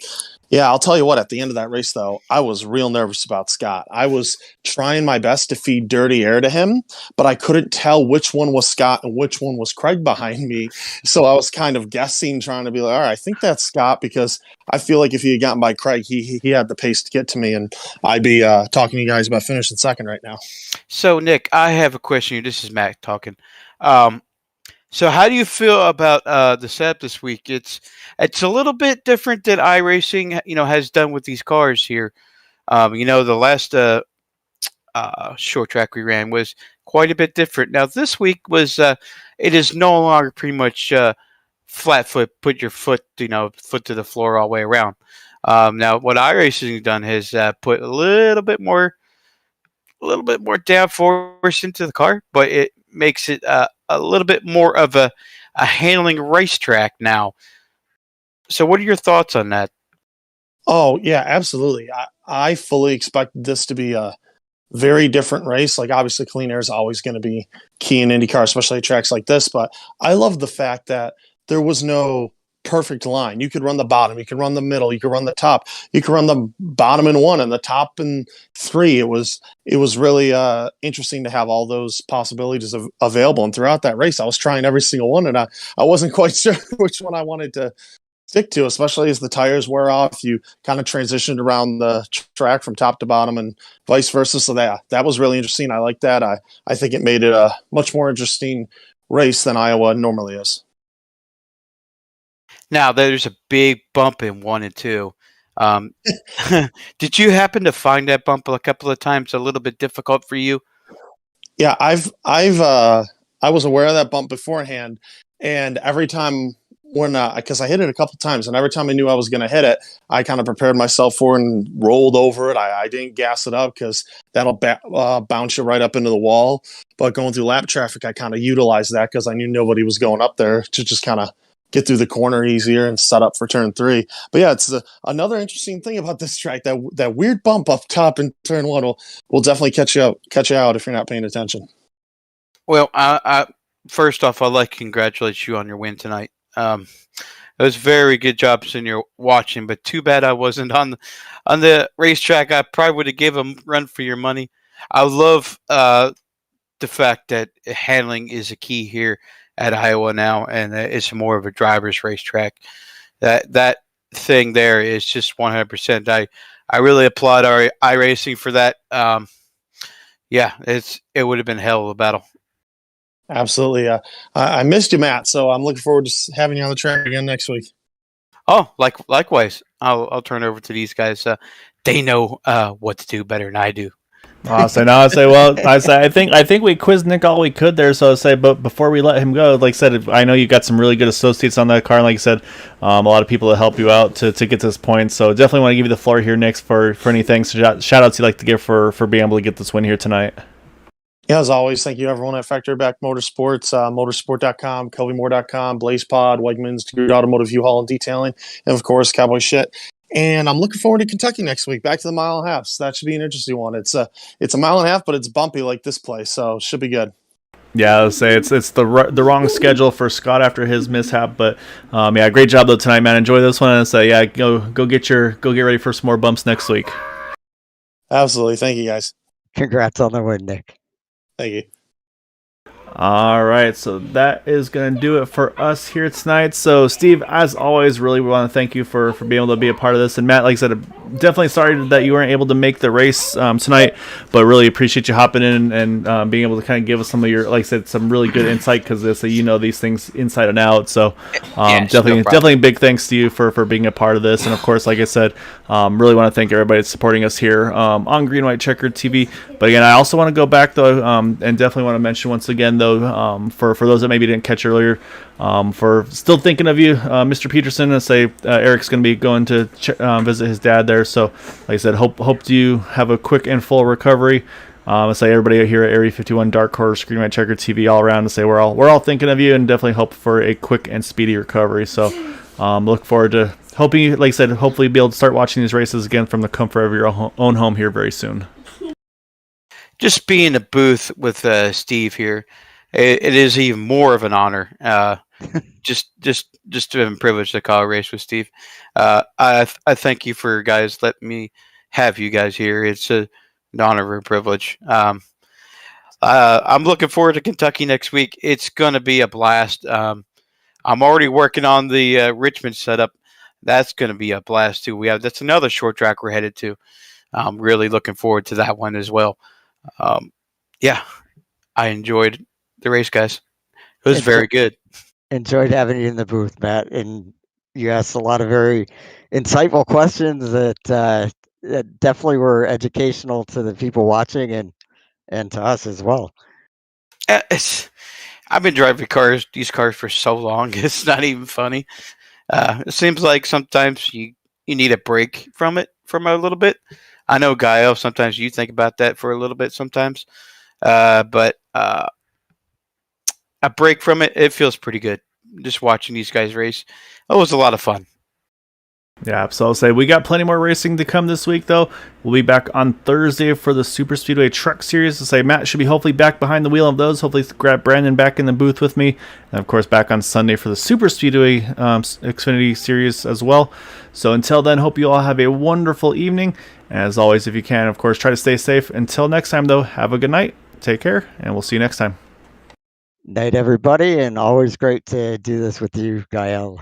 yeah, I'll tell you what, at the end of that race, though, I was real nervous about Scott. I was trying my best to feed dirty air to him, but I couldn't tell which one was Scott and which one was Craig behind me. So I was kind of guessing, trying to be like, all right, I think that's Scott because I feel like if he had gotten by Craig, he had the pace to get to me, and I'd be talking to you guys about finishing second right now. So, Nick, I have a question. This is Matt talking. So how do you feel about the setup this week? It's a little bit different than iRacing, has done with these cars here. The last short track we ran was quite a bit different. Now this week it is no longer pretty much flat foot, put your foot to the floor all the way around. Now what iRacing has done is put a little bit more downforce into the car, but it makes it a little bit more of a handling racetrack now. So what are your thoughts on that? Oh, yeah, absolutely. I fully expect this to be a very different race. Like, obviously, clean air is always going to be key in IndyCar, especially at tracks like this. But I love the fact that there was no perfect line. You could run the bottom, you could run the middle, you could run the top, you could run the bottom in 1 and the top in 3. It was really interesting to have all those possibilities available. And throughout that race, I was trying every single one, and I wasn't quite sure which one I wanted to stick to, especially as the tires wear off. You kind of transitioned around the track from top to bottom and vice versa. So that was really interesting. I like that. I think it made it a much more interesting race than Iowa normally is. Now there's a big bump in 1 and 2. Did you happen to find that bump a couple of times a little bit difficult for you? Yeah, I was aware of that bump beforehand, and every time because I hit it a couple times, and every time I knew I was going to hit it, I kind of prepared myself for it and rolled over it. I didn't gas it up because that'll bounce you right up into the wall. But going through lap traffic, I kind of utilized that because I knew nobody was going up there to just kind of get through the corner easier and set up for turn 3. But yeah, it's another interesting thing about this track. That weird bump up top in turn 1 will definitely catch you out if you're not paying attention. Well, I first off, I'd like to congratulate you on your win tonight. It was very good job sitting here watching, but too bad I wasn't on the racetrack. I probably would have given a run for your money. I love the fact that handling is a key here at Iowa now, and it's more of a driver's racetrack. That thing there is just 100%. I really applaud our iRacing for that. Yeah, it would have been hell of a battle. Absolutely. I missed you, Matt, so I'm looking forward to having you on the track again next week. Oh, likewise. I'll turn it over to these guys. They know what to do better than I do. I think we quizzed Nick all we could there. So but before we let him go, like I said, I know you got some really good associates on that car. And like I said, a lot of people that help you out to get to this point. So definitely want to give you the floor here, Nick, for any things, shout outs you'd like to give for being able to get this win here tonight. Yeah, as always, thank you everyone at Factory Back Motorsports, motorsport.com, CoveyMoore.com, BlazePod, Wegmans, Degree Automotive, U-Haul and Detailing, and of course, Cowboy Shit. And I'm looking forward to Kentucky next week, back to the mile and a half. So that should be an interesting one. It's a mile and a half, but it's bumpy like this place, so it should be good. Yeah, I'll say it's the wrong schedule for Scott after his mishap, but yeah, great job though tonight, man. Enjoy this one, and say yeah, go get ready for some more bumps next week. Absolutely, thank you guys. Congrats on the win, Nick. Thank you. All right, so that is going to do it for us here tonight. So, Steve, as always, really want to thank you for being able to be a part of this. And Matt, like I said, definitely sorry that you weren't able to make the race tonight, but really appreciate you hopping in and being able to kind of give us some of your, like I said, some really good insight because you know these things inside and out. So, definitely big thanks to you for being a part of this. And of course, like I said, really want to thank everybody that's supporting us here on Green White Checkered TV. But again, I also want to go back though, and definitely want to mention once again though, for those that maybe didn't catch earlier, for still thinking of you, Mr. Peterson, and say Eric's going to be going to visit his dad there. So, like I said, hope you have a quick and full recovery. I say everybody here at Area 51, Dark Horse, Green White Checkered TV, all around to say we're all thinking of you and definitely hope for a quick and speedy recovery. So, look forward to hoping, like I said, hopefully be able to start watching these races again from the comfort of your own home here very soon. Just being in a booth with Steve here, it is even more of an honor. Just to have been privileged to call a race with Steve. I thank you for guys letting me have you guys here. It's an honor and a privilege. I'm looking forward to Kentucky next week. It's going to be a blast. I'm already working on the Richmond setup. That's going to be a blast too. That's another short track we're headed to. I'm really looking forward to that one as well. Yeah, I enjoyed the race, guys. It was very good. Enjoyed having you in the booth, Matt, and you asked a lot of very insightful questions that definitely were educational to the people watching and to us as well. I've been driving these cars for so long. It's not even funny. It seems like sometimes you need a break from it a little bit. I know, Gaio, sometimes you think about that for a little bit sometimes. But a break from it feels pretty good. Just watching these guys race. It was a lot of fun. Yeah, so I'll say we got plenty more racing to come this week, though. We'll be back on Thursday for the Super Speedway Truck Series. To say Matt should be hopefully back behind the wheel of those. Hopefully grab Brandon back in the booth with me. And, of course, back on Sunday for the Super Speedway Xfinity Series as well. So until then, hope you all have a wonderful evening. As always, if you can, of course, try to stay safe. Until next time, though, have a good night. Take care, and we'll see you next time. Night, everybody, and always great to do this with you, Gael.